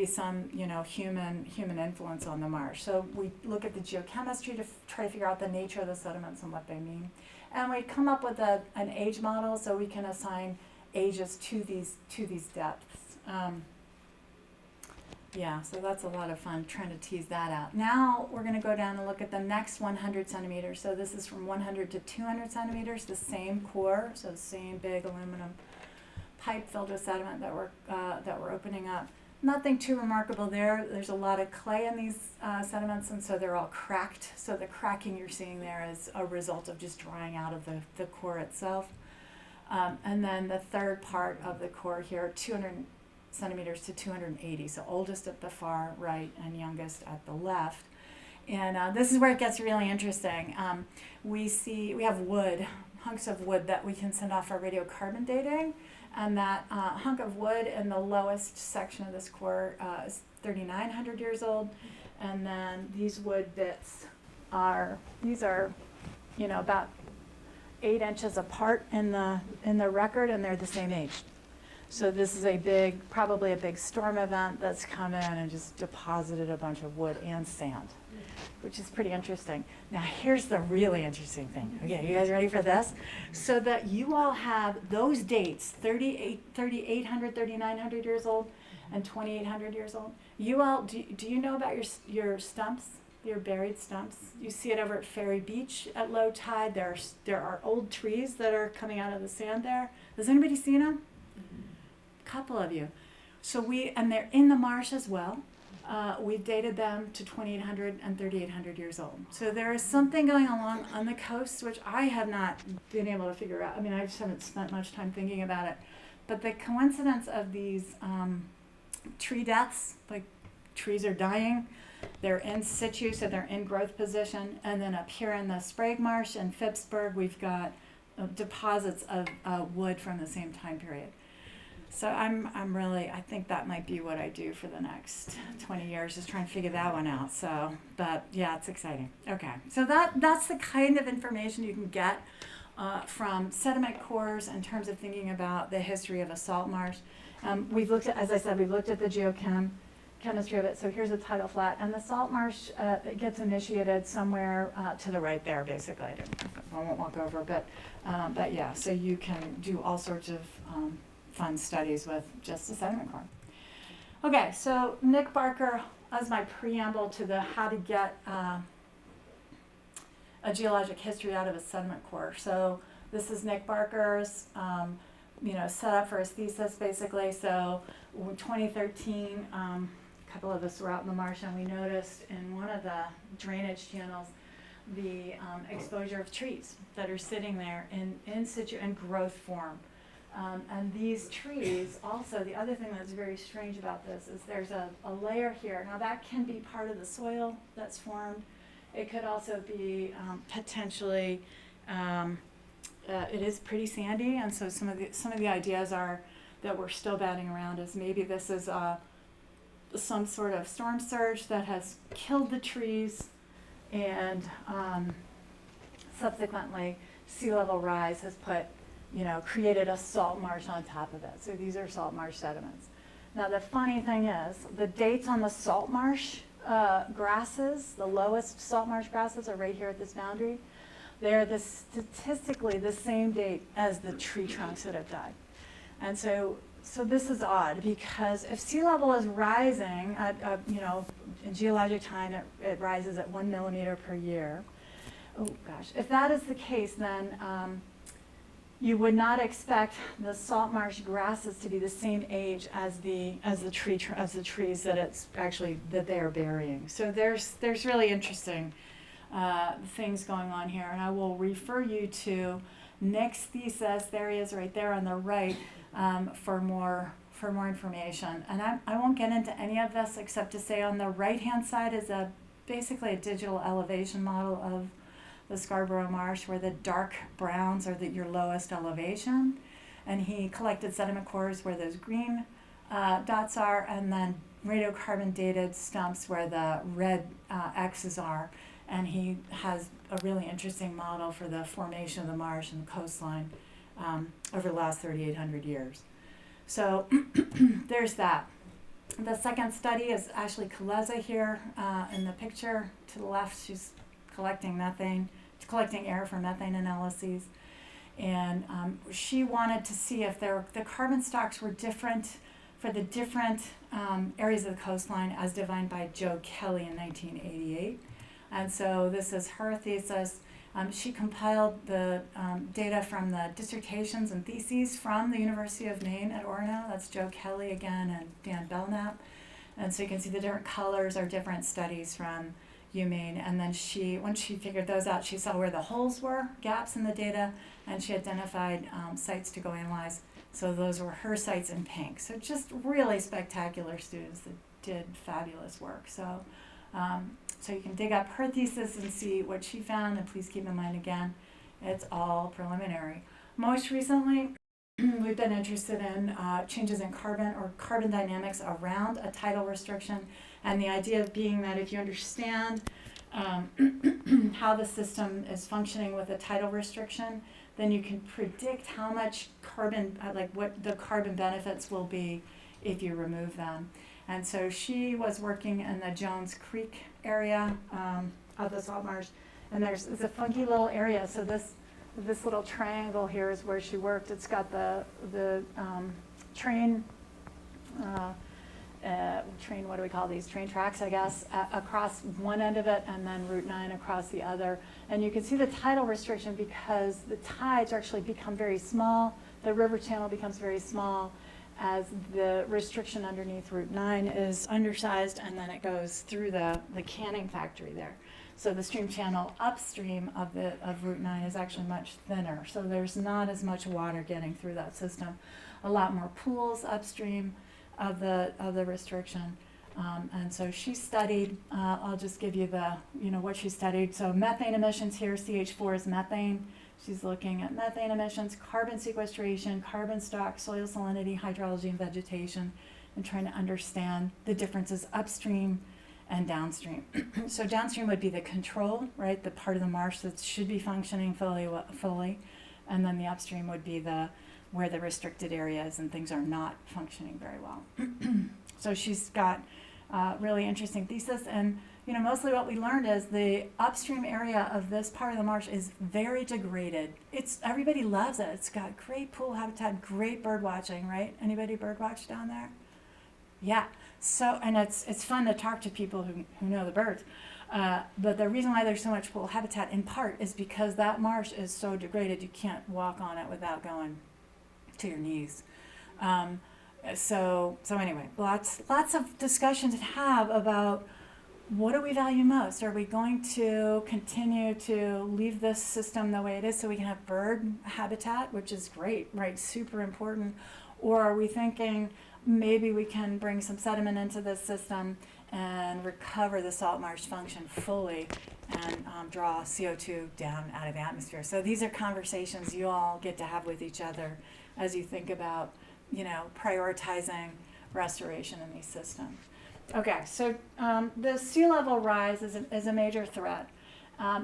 some human influence on the marsh. So we look at the geochemistry to try to figure out the nature of the sediments and what they mean, and we come up with an age model so we can assign ages to these depths. Yeah, so that's a lot of fun trying to tease that out. Now we're going to go down and look at the next 100 centimeters. So this is from 100 to 200 centimeters, the same core, so the same big aluminum pipe filled with sediment that we're opening up. Nothing too remarkable there. There's a lot of clay in these sediments, and so they're all cracked. So the cracking you're seeing there is a result of just drying out of the core itself. And then the third part of the core here, 200 centimeters to 280, so oldest at the far right and youngest at the left. And this is where it gets really interesting. We have wood, hunks of wood that we can send off for radiocarbon dating, and that hunk of wood in the lowest section of this core is 3,900 years old, and then these wood bits are about 8 inches apart in the record, and they're the same age. So this is probably a big storm event that's come in and just deposited a bunch of wood and sand, which is pretty interesting. Now here's the really interesting thing. Okay, you guys ready for this? So that you all have those dates, 3,800, 3,900 years old, and 2,800 years old. You all, do you know about your stumps, your buried stumps? You see it over at Ferry Beach at low tide. There are old trees that are coming out of the sand there. Has anybody seen them? Couple of you. And they're in the marsh as well. We've dated them to 2,800 and 3,800 years old. So there is something going along on the coast which I have not been able to figure out. I mean, I just haven't spent much time thinking about it. But the coincidence of these tree deaths, like trees are dying, they're in situ, so they're in growth position, and then up here in the Sprague Marsh and Phippsburg, we've got deposits of wood from the same time period. So I think that might be what I do for the next 20 years, is try and figure that one out. So, but yeah, it's exciting. Okay, so that's the kind of information you can get from sediment cores in terms of thinking about the history of a salt marsh. We've looked at, as I said, we've looked at the geochemistry of it. So here's a tidal flat, and the salt marsh it gets initiated somewhere to the right there, basically. I won't walk over, but yeah, so you can do all sorts of fun studies with just a sediment core. Okay, so Nick Barker, as my preamble to the how to get a geologic history out of a sediment core. So this is Nick Barker's set up for his thesis, basically. So in 2013, a couple of us were out in the marsh, and we noticed in one of the drainage channels the exposure of trees that are sitting there in situ in growth form. And these trees, also, the other thing that's very strange about this is there's a layer here. Now that can be part of the soil that's formed. It could also be potentially, it is pretty sandy, and so some of the ideas are that we're still batting around is maybe this is some sort of storm surge that has killed the trees, and subsequently sea level rise has created a salt marsh on top of it. So these are salt marsh sediments. Now the funny thing is, the dates on the salt marsh grasses, the lowest salt marsh grasses, are right here at this boundary. They're statistically the same date as the tree trunks that have died. And so this is odd, because if sea level is rising at, in geologic time, it rises at 1 millimeter per year. Oh gosh, if that is the case, then you would not expect the salt marsh grasses to be the same age as the trees that they are burying. So there's really interesting things going on here, and I will refer you to Nick's thesis. There he is, right there on the right, for more information. And I won't get into any of this except to say on the right-hand side is basically a digital elevation model of the Scarborough Marsh, where the dark browns are your lowest elevation, and he collected sediment cores where those green dots are, and then radiocarbon dated stumps where the red X's are, and he has a really interesting model for the formation of the marsh and the coastline over the last 3,800 years. So there's that. The second study is Ashley Kaleza here in the picture to the left. She's collecting air for methane analyses. And she wanted to see if the carbon stocks were different for the different areas of the coastline as defined by Joe Kelly in 1988. And so this is her thesis. She compiled the data from the dissertations and theses from the University of Maine at Orono. That's Joe Kelly again and Dan Belknap. And so you can see the different colors are different studies from UMaine. And then once she figured those out, she saw where the holes were, gaps in the data, and she identified sites to go analyze. So those were her sites in pink. So just really spectacular students that did fabulous work. So so you can dig up her thesis and see what she found, and please keep in mind again, it's all preliminary. Most recently, we've been interested in changes in carbon dynamics around a tidal restriction, and the idea being that if you understand how the system is functioning with a tidal restriction, then you can predict how much carbon, what the carbon benefits will be if you remove them. And so she was working in the Jones Creek area of the salt marsh, and it's a funky little area. So this little triangle here is where she worked. It's got the train, what do we call these? Train tracks, I guess, across one end of it, and then Route 9 across the other. And you can see the tidal restriction because the tides actually become very small. The river channel becomes very small as the restriction underneath Route 9 is undersized, and then it goes through the canning factory there. So the stream channel upstream of Route 9 is actually much thinner. So there's not as much water getting through that system. A lot more pools upstream of the restriction. And so she studied, I'll just give you what she studied. So methane emissions here, CH4 is methane. She's looking at methane emissions, carbon sequestration, carbon stock, soil salinity, hydrology, and vegetation, and trying to understand the differences upstream and downstream. So downstream would be the control, right? The part of the marsh that should be functioning fully. And then the upstream would be where the restricted areas and things are not functioning very well. So she's got really interesting thesis, and mostly what we learned is the upstream area of this part of the marsh is very degraded. Everybody loves it. It's got great pool habitat, great bird watching, right? Anybody bird watch down there? Yeah. So, and it's fun to talk to people who know the birds. But the reason why there's so much pool habitat in part is because that marsh is so degraded you can't walk on it without going to your knees. So anyway, lots of discussion to have about what do we value most? Are we going to continue to leave this system the way it is so we can have bird habitat, which is great, right? Super important. Or are we thinking maybe we can bring some sediment into this system and recover the salt marsh function fully and draw CO2 down out of the atmosphere? So these are conversations you all get to have with each other as you think about, prioritizing restoration in these systems. Okay, so the sea level rise is a major threat.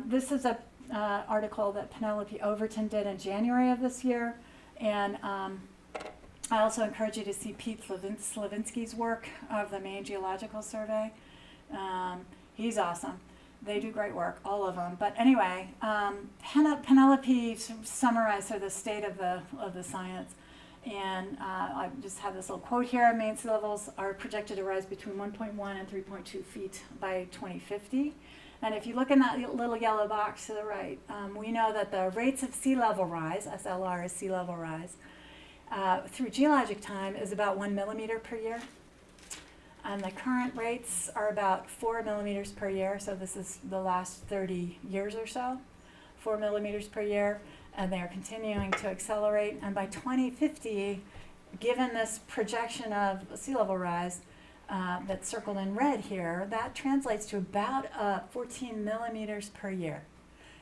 This is a article that Penelope Overton did in January of this year, and I also encourage you to see Pete Slavinsky's work of the Maine Geological Survey. He's awesome. They do great work, all of them. But anyway, Penelope summarized the state of the science. And I just have this little quote here. Maine sea levels are projected to rise between 1.1 and 3.2 feet by 2050. And if you look in that little yellow box to the right, we know that the rates of sea level rise, SLR is sea level rise, through geologic time is about 1 millimeter per year. And the current rates are about 4 millimeters per year. So this is the last 30 years or so, 4 millimeters per year. And they are continuing to accelerate. And by 2050, given this projection of sea level rise that's circled in red here, that translates to about 14 millimeters per year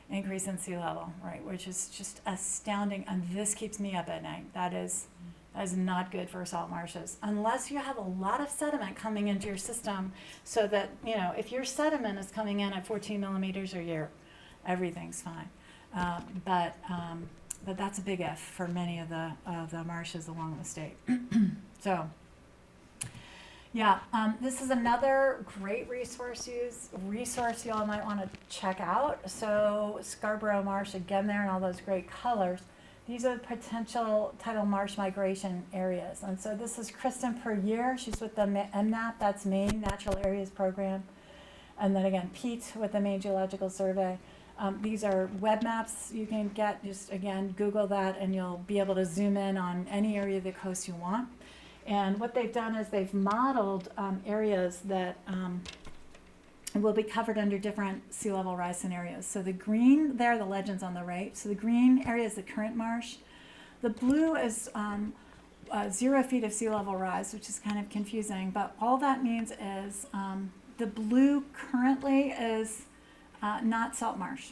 increase in sea level, right? Which is just astounding. And this keeps me up at night. That is That is not good for salt marshes unless you have a lot of sediment coming into your system, so that, if your sediment is coming in at 14 millimeters a year, everything's fine. But that's a big if for many of the marshes along the state. So, yeah, this is another great resource you all might want to check out. So Scarborough Marsh, again there in all those great colors. These are potential tidal marsh migration areas. And so this is Kristen per year. She's with the MNAP, that's Maine Natural Areas Program. And then again, Pete with the Maine Geological Survey. These are web maps you can get. Just again, Google that and you'll be able to zoom in on any area of the coast you want. And what they've done is they've modeled areas that will be covered under different sea level rise scenarios. So the green there, the legends on the right. So the green area is the current marsh. The blue is 0 feet of sea level rise, which is kind of confusing. But all that means is the blue currently is not salt marsh.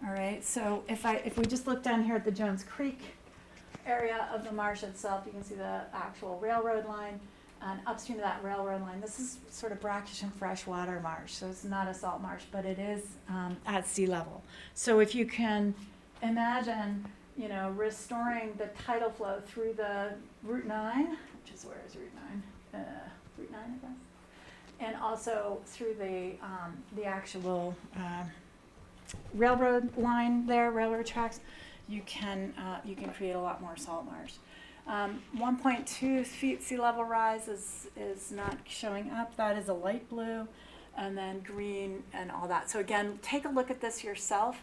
All right. So if we just look down here at the Jones Creek area of the marsh itself, you can see the actual railroad line, and upstream of that railroad line, this is sort of brackish and freshwater marsh, so it's not a salt marsh, but it is at sea level. So if you can imagine, restoring the tidal flow through the Route 9, which is, where is Route 9? Route 9, I guess, and also through the actual railroad line there, railroad tracks, you can create a lot more salt marsh. 1.2 feet sea level rise is not showing up. That is a light blue, and then green and all that. So again, take a look at this yourself.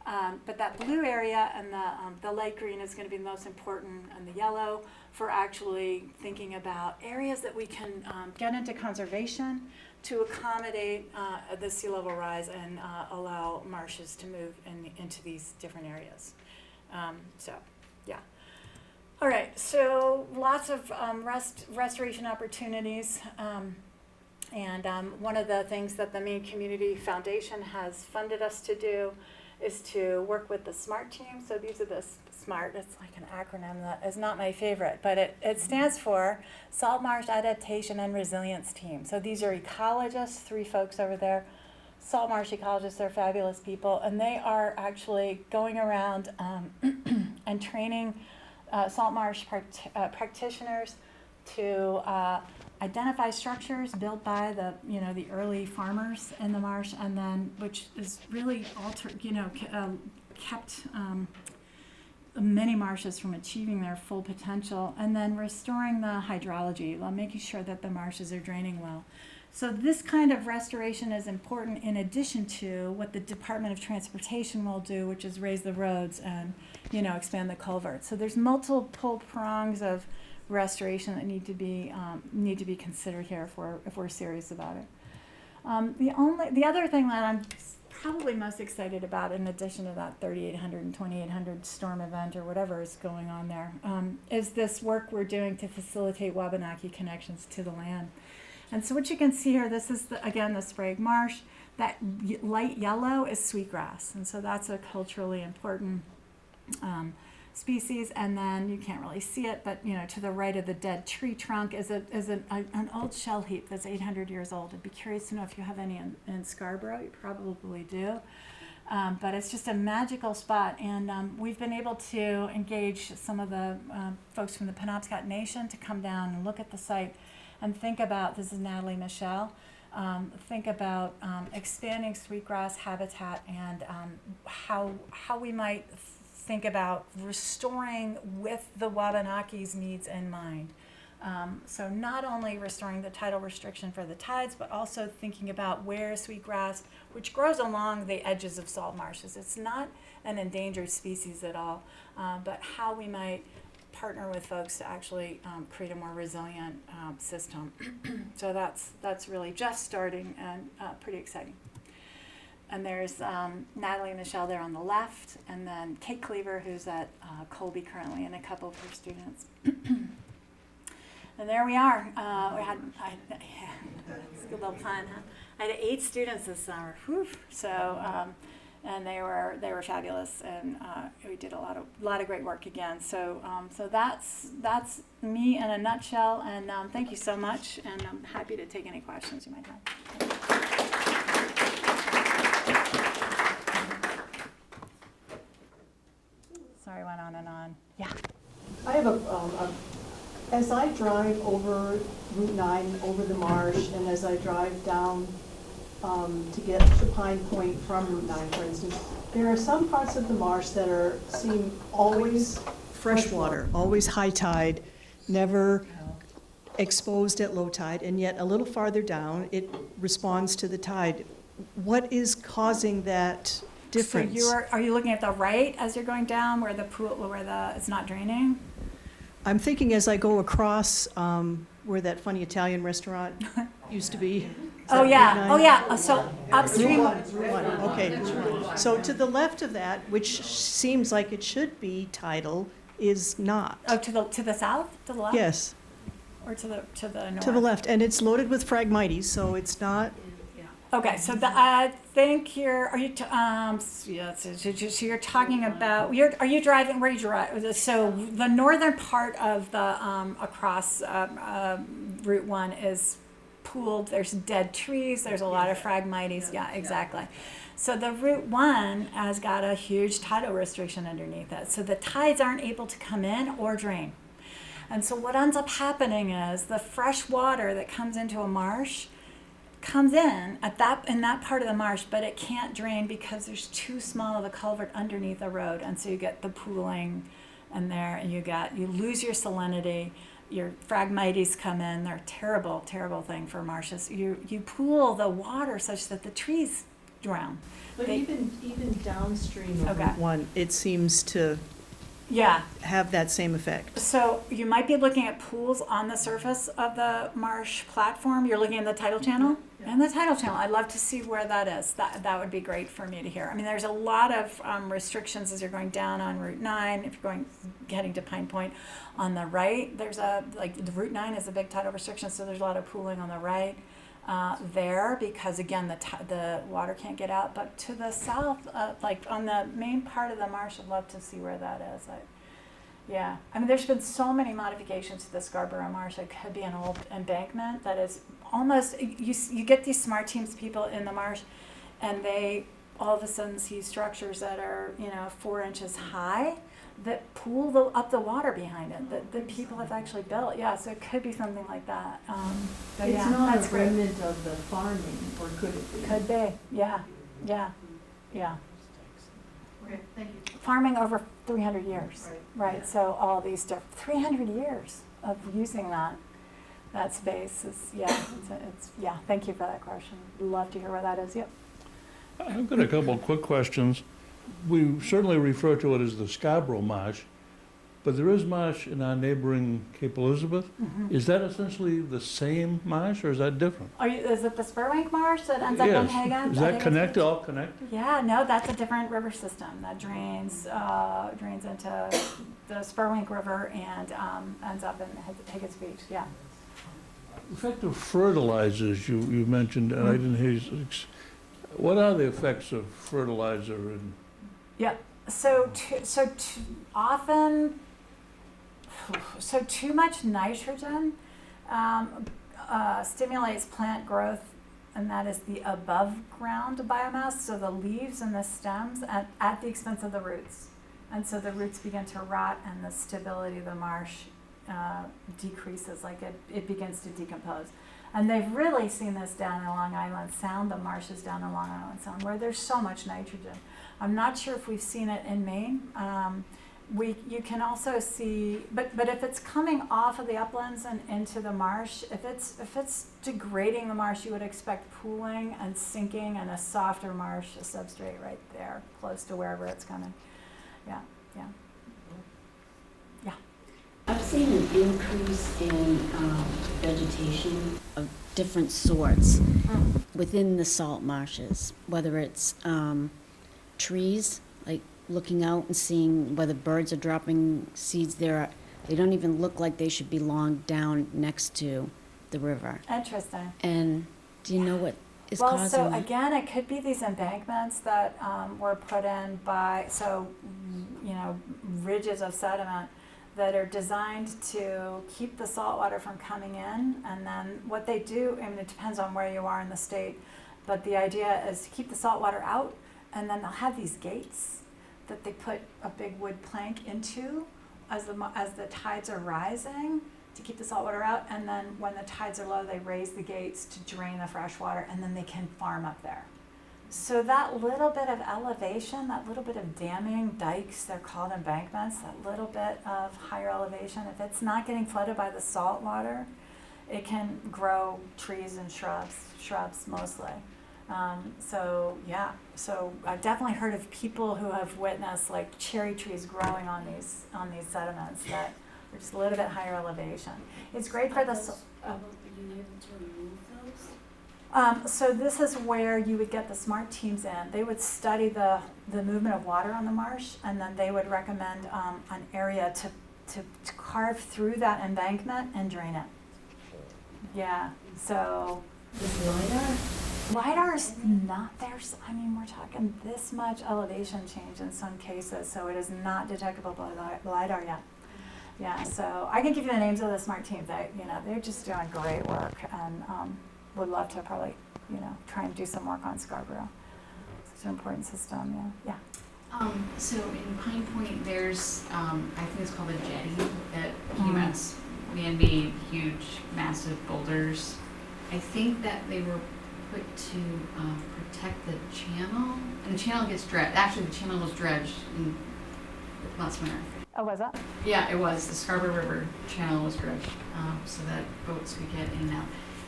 But that blue area and the light green is going to be the most important, and the yellow for actually thinking about areas that we can get into conservation to accommodate the sea level rise and allow marshes to move into these different areas. Yeah. All right, so lots of restoration opportunities. And one of the things that the Maine Community Foundation has funded us to do is to work with the SMART team. So these are the SMART, it's like an acronym that is not my favorite, but it stands for Salt Marsh Adaptation and Resilience Team. So these are ecologists, 3 folks over there, salt marsh ecologists. They're fabulous people, and they are actually going around and training salt marsh practitioners to identify structures built by the early farmers in the marsh, and then which is really kept many marshes from achieving their full potential, and then restoring the hydrology while making sure that the marshes are draining well. So this kind of restoration is important in addition to what the Department of Transportation will do, which is raise the roads and expand the culverts. So there's multiple prongs of restoration that need to be considered here if we're serious about it. The other thing that I'm probably most excited about, in addition to that 3,800 and 2,800 storm event or whatever is going on there, is this work we're doing to facilitate Wabanaki connections to the land. And so what you can see here, this is again the Sprague Marsh. That light yellow is sweetgrass, and so that's a culturally important species. And then you can't really see it, but to the right of the dead tree trunk is an old shell heap that's 800 years old. I'd be curious to know if you have any in Scarborough. You probably do. But it's just a magical spot, and we've been able to engage some of the folks from the Penobscot Nation to come down and look at the site and think about, this is Natalie Michelle, think about expanding sweetgrass habitat and how we might think about restoring with the Wabanaki's needs in mind. So not only restoring the tidal restriction for the tides, but also thinking about where sweetgrass, which grows along the edges of salt marshes, it's not an endangered species at all, but how we might partner with folks to actually create a more resilient system. So that's really just starting and pretty exciting. And there's Natalie and Michelle there on the left, and then Kate Cleaver, who's at Colby currently, and a couple of her students. And there we are. It's a good little fun, huh? I had 8 students this summer. Whew. So and they were fabulous, and we did a lot of great work again. So so that's me in a nutshell, and thank you so much, and I'm happy to take any questions you might have. Sorry, went on and on. Yeah. I have as I drive over Route 9, over the marsh, and as I drive down to get to Pine Point from Route 9, for instance, there are some parts of the marsh that seem always freshwater, always high tide, never exposed at low tide, and yet a little farther down, it responds to the tide. What is causing that difference? So are you looking at the right as you're going down where it's not draining? I'm thinking as I go across where that funny Italian restaurant used to be. Oh yeah. So upstream. Route 1. Okay. So to the left of that, which seems like it should be tidal, is not. Oh, to the south, to the left. Yes, Or to the north. to the left, and it's loaded with Phragmites, so it's not. Okay, so I think so you're talking about, are you driving, where you drive? So the northern part of the, across Route 1 is pooled, there's dead trees, there's a lot of Phragmites, yeah, exactly. So the Route 1 has got a huge tidal restriction underneath it, so the tides aren't able to come in or drain. And so what ends up happening is the fresh water that comes into a marsh comes in that part of the marsh, but it can't drain because there's too small of a culvert underneath the road, and so you get the pooling in there, and you lose your salinity. Your Phragmites come in. They're a terrible, terrible thing for marshes. You pool the water such that the trees drown. But even downstream of Okay. Route 1, it seems to have that same effect. So you might be looking at pools on the surface of the marsh platform. You're looking at the tidal channel? And the tidal channel, I'd love to see where that is. That would be great for me to hear. I mean, there's a lot of restrictions as you're going down on Route 9. If you're heading to Pine Point on the right, there's the Route 9 is a big tidal restriction, so there's a lot of pooling on the right there because, again, the water can't get out. But to the south, like on the main part of the marsh, I'd love to see where that is. Yeah, I mean, there's been so many modifications to the Scarborough Marsh. It could be an old embankment that is almost, you get these smart teams people in the marsh, and they all of a sudden see structures that are 4 inches high that pool up the water behind it that people have actually built. Yeah, so it could be something like that. It's yeah, not that's a great. remnant of the farming, or could it be? Could be. Yeah. Okay, thank you. Farming over 300 years, right? Yeah. So all these 300 years of using that space is it's Thank you for that question. Love to hear where that is. Yep. I've got a couple of quick questions. We certainly refer to it as the Scarborough Marsh, but there is marsh in our neighboring Cape Elizabeth. Mm-hmm. Is that essentially the same marsh, or is that different? Is it the Spurwink Marsh that ends up in Yes. Hagen? Is that connected, all connected? Yeah, no, that's a different river system that drains into the Spurwink River and ends up in Higgins Beach. Yeah. Effective fertilizers you mentioned, and I didn't hear you. What are the effects of fertilizer? Yeah. So often, too much nitrogen stimulates plant growth, and that is the above ground biomass, so the leaves and the stems at the expense of the roots. And so the roots begin to rot, and the stability of the marsh decreases, like it begins to decompose. And they've really seen this down in Long Island Sound, the marshes down in Long Island Sound, where there's so much nitrogen. I'm not sure if we've seen it in Maine. You can also see, but if it's coming off of the uplands and into the marsh, if it's degrading the marsh, you would expect pooling and sinking and a softer marsh, a substrate right there, close to wherever it's coming. Yeah. I've seen an increase in vegetation of different sorts within the salt marshes, whether it's trees, like looking out and seeing whether birds are dropping seeds there. They don't even look like they should belong down next to the river. Interesting. And do you know what is Well, causing so that? again, it could be these embankments that were put in by, ridges of sediment that are designed to keep the salt water from coming in. And then what they do, I mean, it depends on where you are in the state, but the idea is to keep the salt water out, and then they'll have these gates that they put a big wood plank into as the tides are rising to keep the salt water out. And then when the tides are low, they raise the gates to drain the fresh water, and then they can farm up there. So that little bit of elevation, that little bit of damming, dikes, they're called embankments, that little bit of higher elevation, if it's not getting flooded by the salt water, it can grow trees and shrubs mostly. So I've definitely heard of people who have witnessed like cherry trees growing on these sediments that are just a little bit higher elevation. It's great for the. Are you able to remove those? So this is where you would get the smart teams in. They would study the movement of water on the marsh, and then they would recommend an area to carve through that embankment and drain it. Yeah, so. Is LiDAR? LiDAR is not there. I mean, we're talking this much elevation change in some cases, so it is not detectable by LiDAR yet. Yeah, so I can give you the names of the smart teams. They're just doing great work, and would love to probably, try and do some work on Scarborough. It's an important system. Yeah. So in Pine Point, there's, I think it's called a jetty that humans, man-made, huge, massive boulders. I think that they were put to protect the channel, and the channel gets dredged. Actually, the channel was dredged last winter. Oh, was that? Yeah, it was. The Scarborough River channel was dredged, so that boats could get in and out.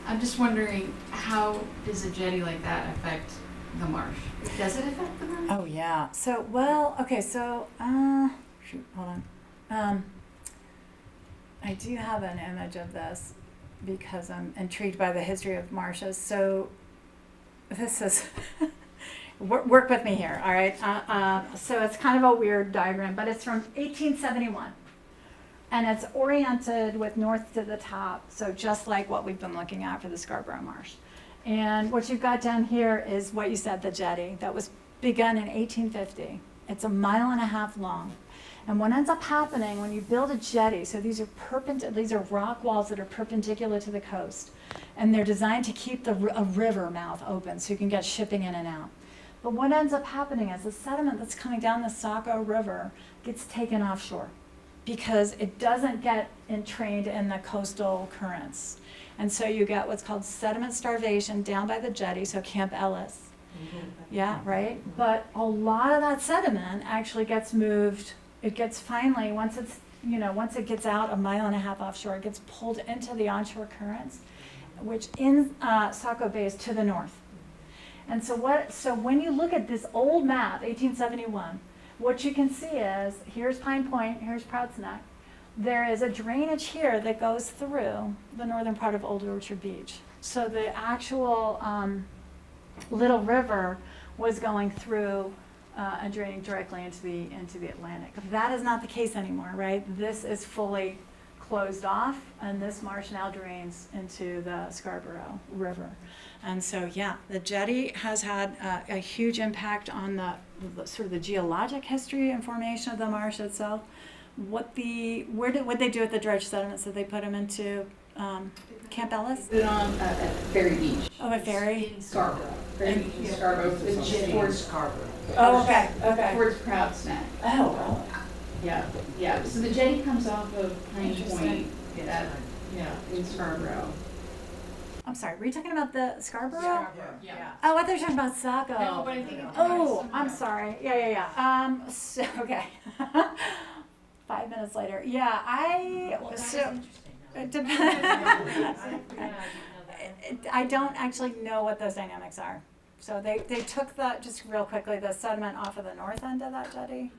I'm just wondering, how does a jetty like that affect the marsh? Does it affect the marsh? Oh, yeah. So, shoot, hold on. I do have an image of this because I'm intrigued by the history of marshes. So this is, work with me here, all right? So it's kind of a weird diagram, but it's from 1871. And it's oriented with north to the top, so just like what we've been looking at for the Scarborough Marsh. And what you've got down here is what you said, the jetty, that was begun in 1850. It's 1.5 miles long. And what ends up happening when you build a jetty, so these are rock walls that are perpendicular to the coast, and they're designed to keep a river mouth open so you can get shipping in and out. But what ends up happening is the sediment that's coming down the Saco River gets taken offshore because it doesn't get entrained in the coastal currents. And so you get what's called sediment starvation down by the jetty, so Camp Ellis. Yeah, right? But a lot of that sediment actually gets moved. It gets finally, once it gets out 1.5 miles offshore, it gets pulled into the onshore currents, which in Saco Bay is to the north. And so when you look at this old map, 1871, what you can see is, here's Pine Point, here's Prouts Neck. There is a drainage here that goes through the northern part of Old Orchard Beach. So the actual Little River was going through and draining directly into the Atlantic. That is not the case anymore, right? This is fully closed off, and this marsh now drains into the Scarborough River. And so, yeah, the jetty has had a huge impact on the sort of the geologic history and formation of the marsh itself. What they do with the dredged sediments? Did they put them into Camp Ellis? Put it on at Ferry Beach. Oh, a ferry? In Scarborough. Ferry Beach in Scarborough. Towards Scarborough. Oh, okay. Towards Prouts Neck. Oh, Yeah. So the jetty comes off of Pine Interesting. Point in Scarborough. I'm sorry, were you talking about the Scarborough? Yeah. Oh, I thought you were talking about Saco. No, but I think it's Oh, I'm sorry. Yeah. Okay. 5 minutes later. Yeah, I don't actually know what those dynamics are. So they took just real quickly, the sediment off of the north end of that jetty?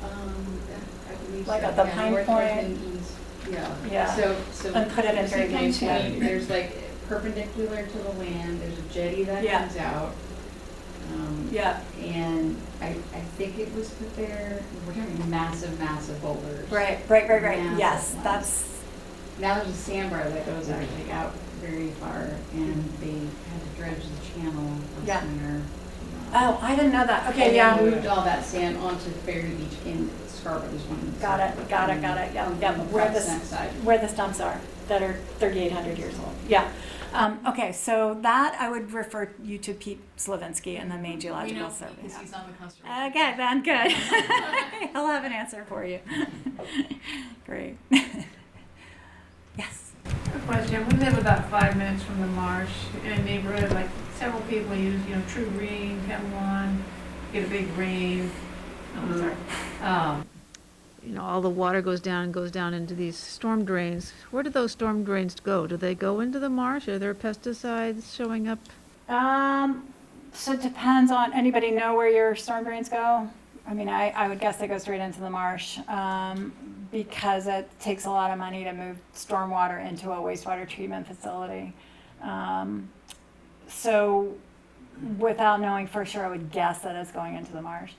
I believe Like so. at the Yeah, Pine north, Point? and east. Yeah. So And put it in you see Ferry Pine Beach, yeah. Point, there's like perpendicular to the land, there's a jetty that Yeah. comes out. Yeah. And I think it was put there, we're talking massive boulders. Right. Massive Yes, ones. that's, Now there's a sandbar that goes actually out very far, and they had to dredge the channel Yeah. last winter. Oh, I didn't know that. Okay, And yeah. they moved all that sand onto Ferry Beach in Scarborough. There's one. in Got it, Scarborough. got it, got it, yeah, yeah, And where across the, that side. where the stumps are, that are 3,800 years old, yeah. Okay, so that I would refer you to Pete Slavinsky and the Maine We Geological know, Survey. because he's on the conservation. Okay, then, good. He'll have an answer for you. Great. Yes. A question. We live about 5 minutes from the marsh in a neighborhood, like several people use, True Green, Chem One, get a big rain. Oh, sorry. All the water goes down into these storm drains. Where do those storm drains go? Do they go into the marsh? Are there pesticides showing up? So it depends on, anybody know where your storm drains go? I mean, I would guess they go straight into the marsh, because it takes a lot of money to move stormwater into a wastewater treatment facility. So without knowing for sure, I would guess that it's going into the marsh.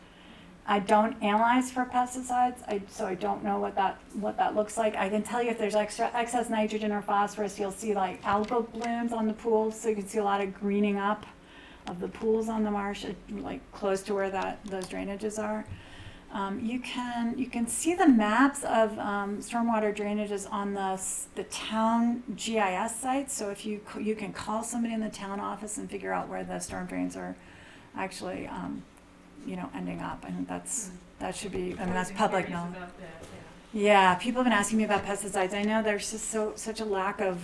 I don't analyze for pesticides, so I don't know what that looks like. I can tell you if there's excess nitrogen or phosphorus, you'll see like algal blooms on the pools, so you can see a lot of greening up of the pools on the marsh, like close to where those drainages are. You can see the maps of stormwater drainages on the town GIS site. So if you can call somebody in the town office and figure out where the storm drains are actually ending up. I think that should be. I mean, that's public knowledge. Yeah, people have been asking me about pesticides. I know there's just such a lack of.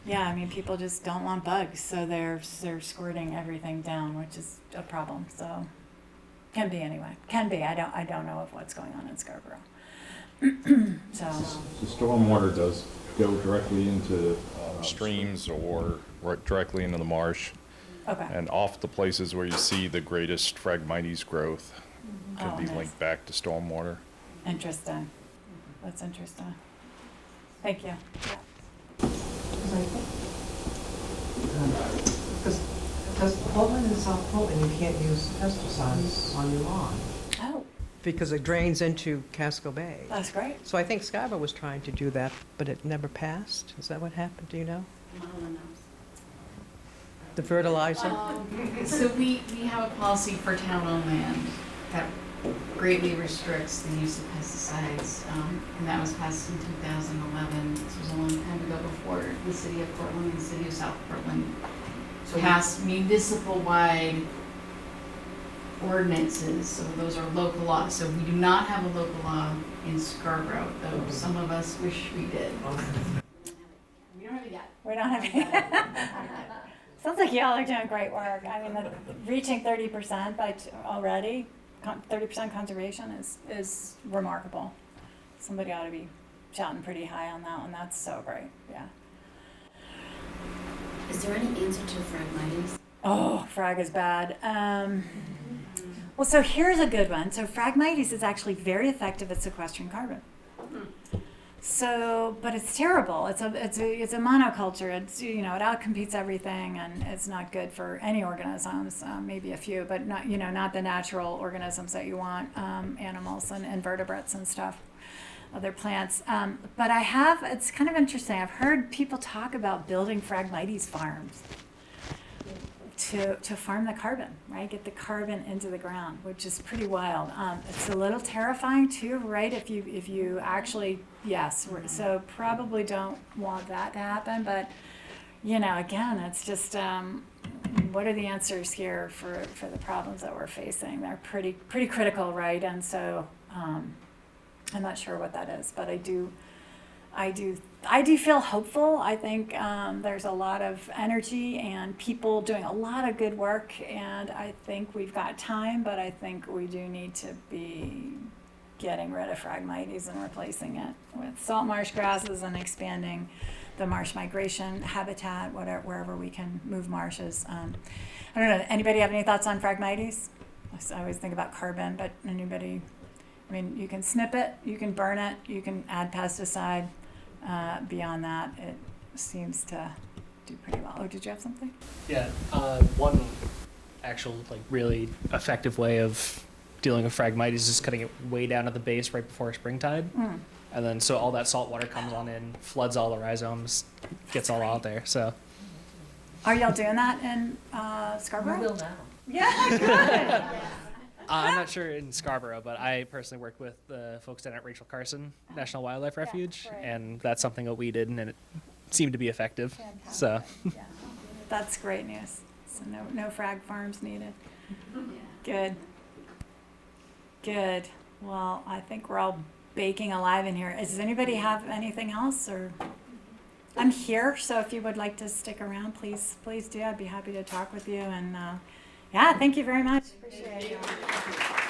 Yeah, I mean, people just don't want bugs, so they're squirting everything down, which is a problem. So, can be anyway. Can be. I don't know of what's going on in Scarborough. So. The stormwater does go directly into streams or right directly into the marsh. Okay. And off the places where you see the greatest Phragmites growth can Oh, be nice. linked back to stormwater. Interesting. That's interesting. Thank you. Because Portland and South Portland, you can't use pesticides on your lawn Oh, because it drains into Casco Bay. that's great. So I think Scarborough was trying to do that, but it never passed. Is that what happened? Do you know? The fertilizer? So we have a policy for town-owned land that greatly restricts the use of pesticides, and that was passed in 2011. This was a long time ago, before the city of Portland and the city of South Portland passed municipal-wide ordinances. So those are local laws. So we do not have a local law in Scarborough, though some of us wish we did. We don't have it yet. We don't have. Sounds like y'all are doing great work. I mean, reaching 30% already, 30% conservation is remarkable. Somebody ought to be shouting pretty high on that one. That's so great. Yeah. Is there any answer to Phragmites? Oh, frag is bad. Well, so here's a good one. So Phragmites is actually very effective at sequestering carbon. So, but it's terrible. It's a monoculture. It's it outcompetes everything, and it's not good for any organisms. Maybe a few, but not the natural organisms that you want. Animals and invertebrates and stuff, other plants. But it's kind of interesting. I've heard people talk about building Phragmites farms to farm the carbon, right? Get the carbon into the ground, which is pretty wild. It's a little terrifying too, right? If you actually, yes. So probably don't want that to happen, but again, it's just what are the answers here for the problems that we're facing? They're pretty critical, right? And so I'm not sure what that is, but I do feel hopeful. I think there's a lot of energy and people doing a lot of good work, and I think we've got time, but I think we do need to be getting rid of Phragmites and replacing it with salt marsh grasses and expanding the marsh migration habitat, wherever we can move marshes. I don't know, anybody have any thoughts on Phragmites? I always think about carbon, but anybody? I mean, you can snip it, you can burn it, you can add pesticide. Beyond that, it seems to do pretty well. Oh, did you have something? Yeah, one actual really effective way of dealing with Phragmites is just cutting it way down at the base right before springtide. And then so all that salt water comes on in, floods all the rhizomes, gets all out there. So Are y'all doing that in Scarborough? We will now. Yeah, good. I'm not sure in Scarborough, but I personally worked with the folks down at Rachel Carson National Wildlife Refuge, right. and that's something that we did, and it seemed to be effective. So Yeah, that's great news. So no frag farms needed. Good. Good. Well, I think we're all baking alive in here. Does anybody have anything else, or? I'm here, so if you would like to stick around, please do. I'd be happy to talk with you. And yeah, thank you very much. Appreciate it.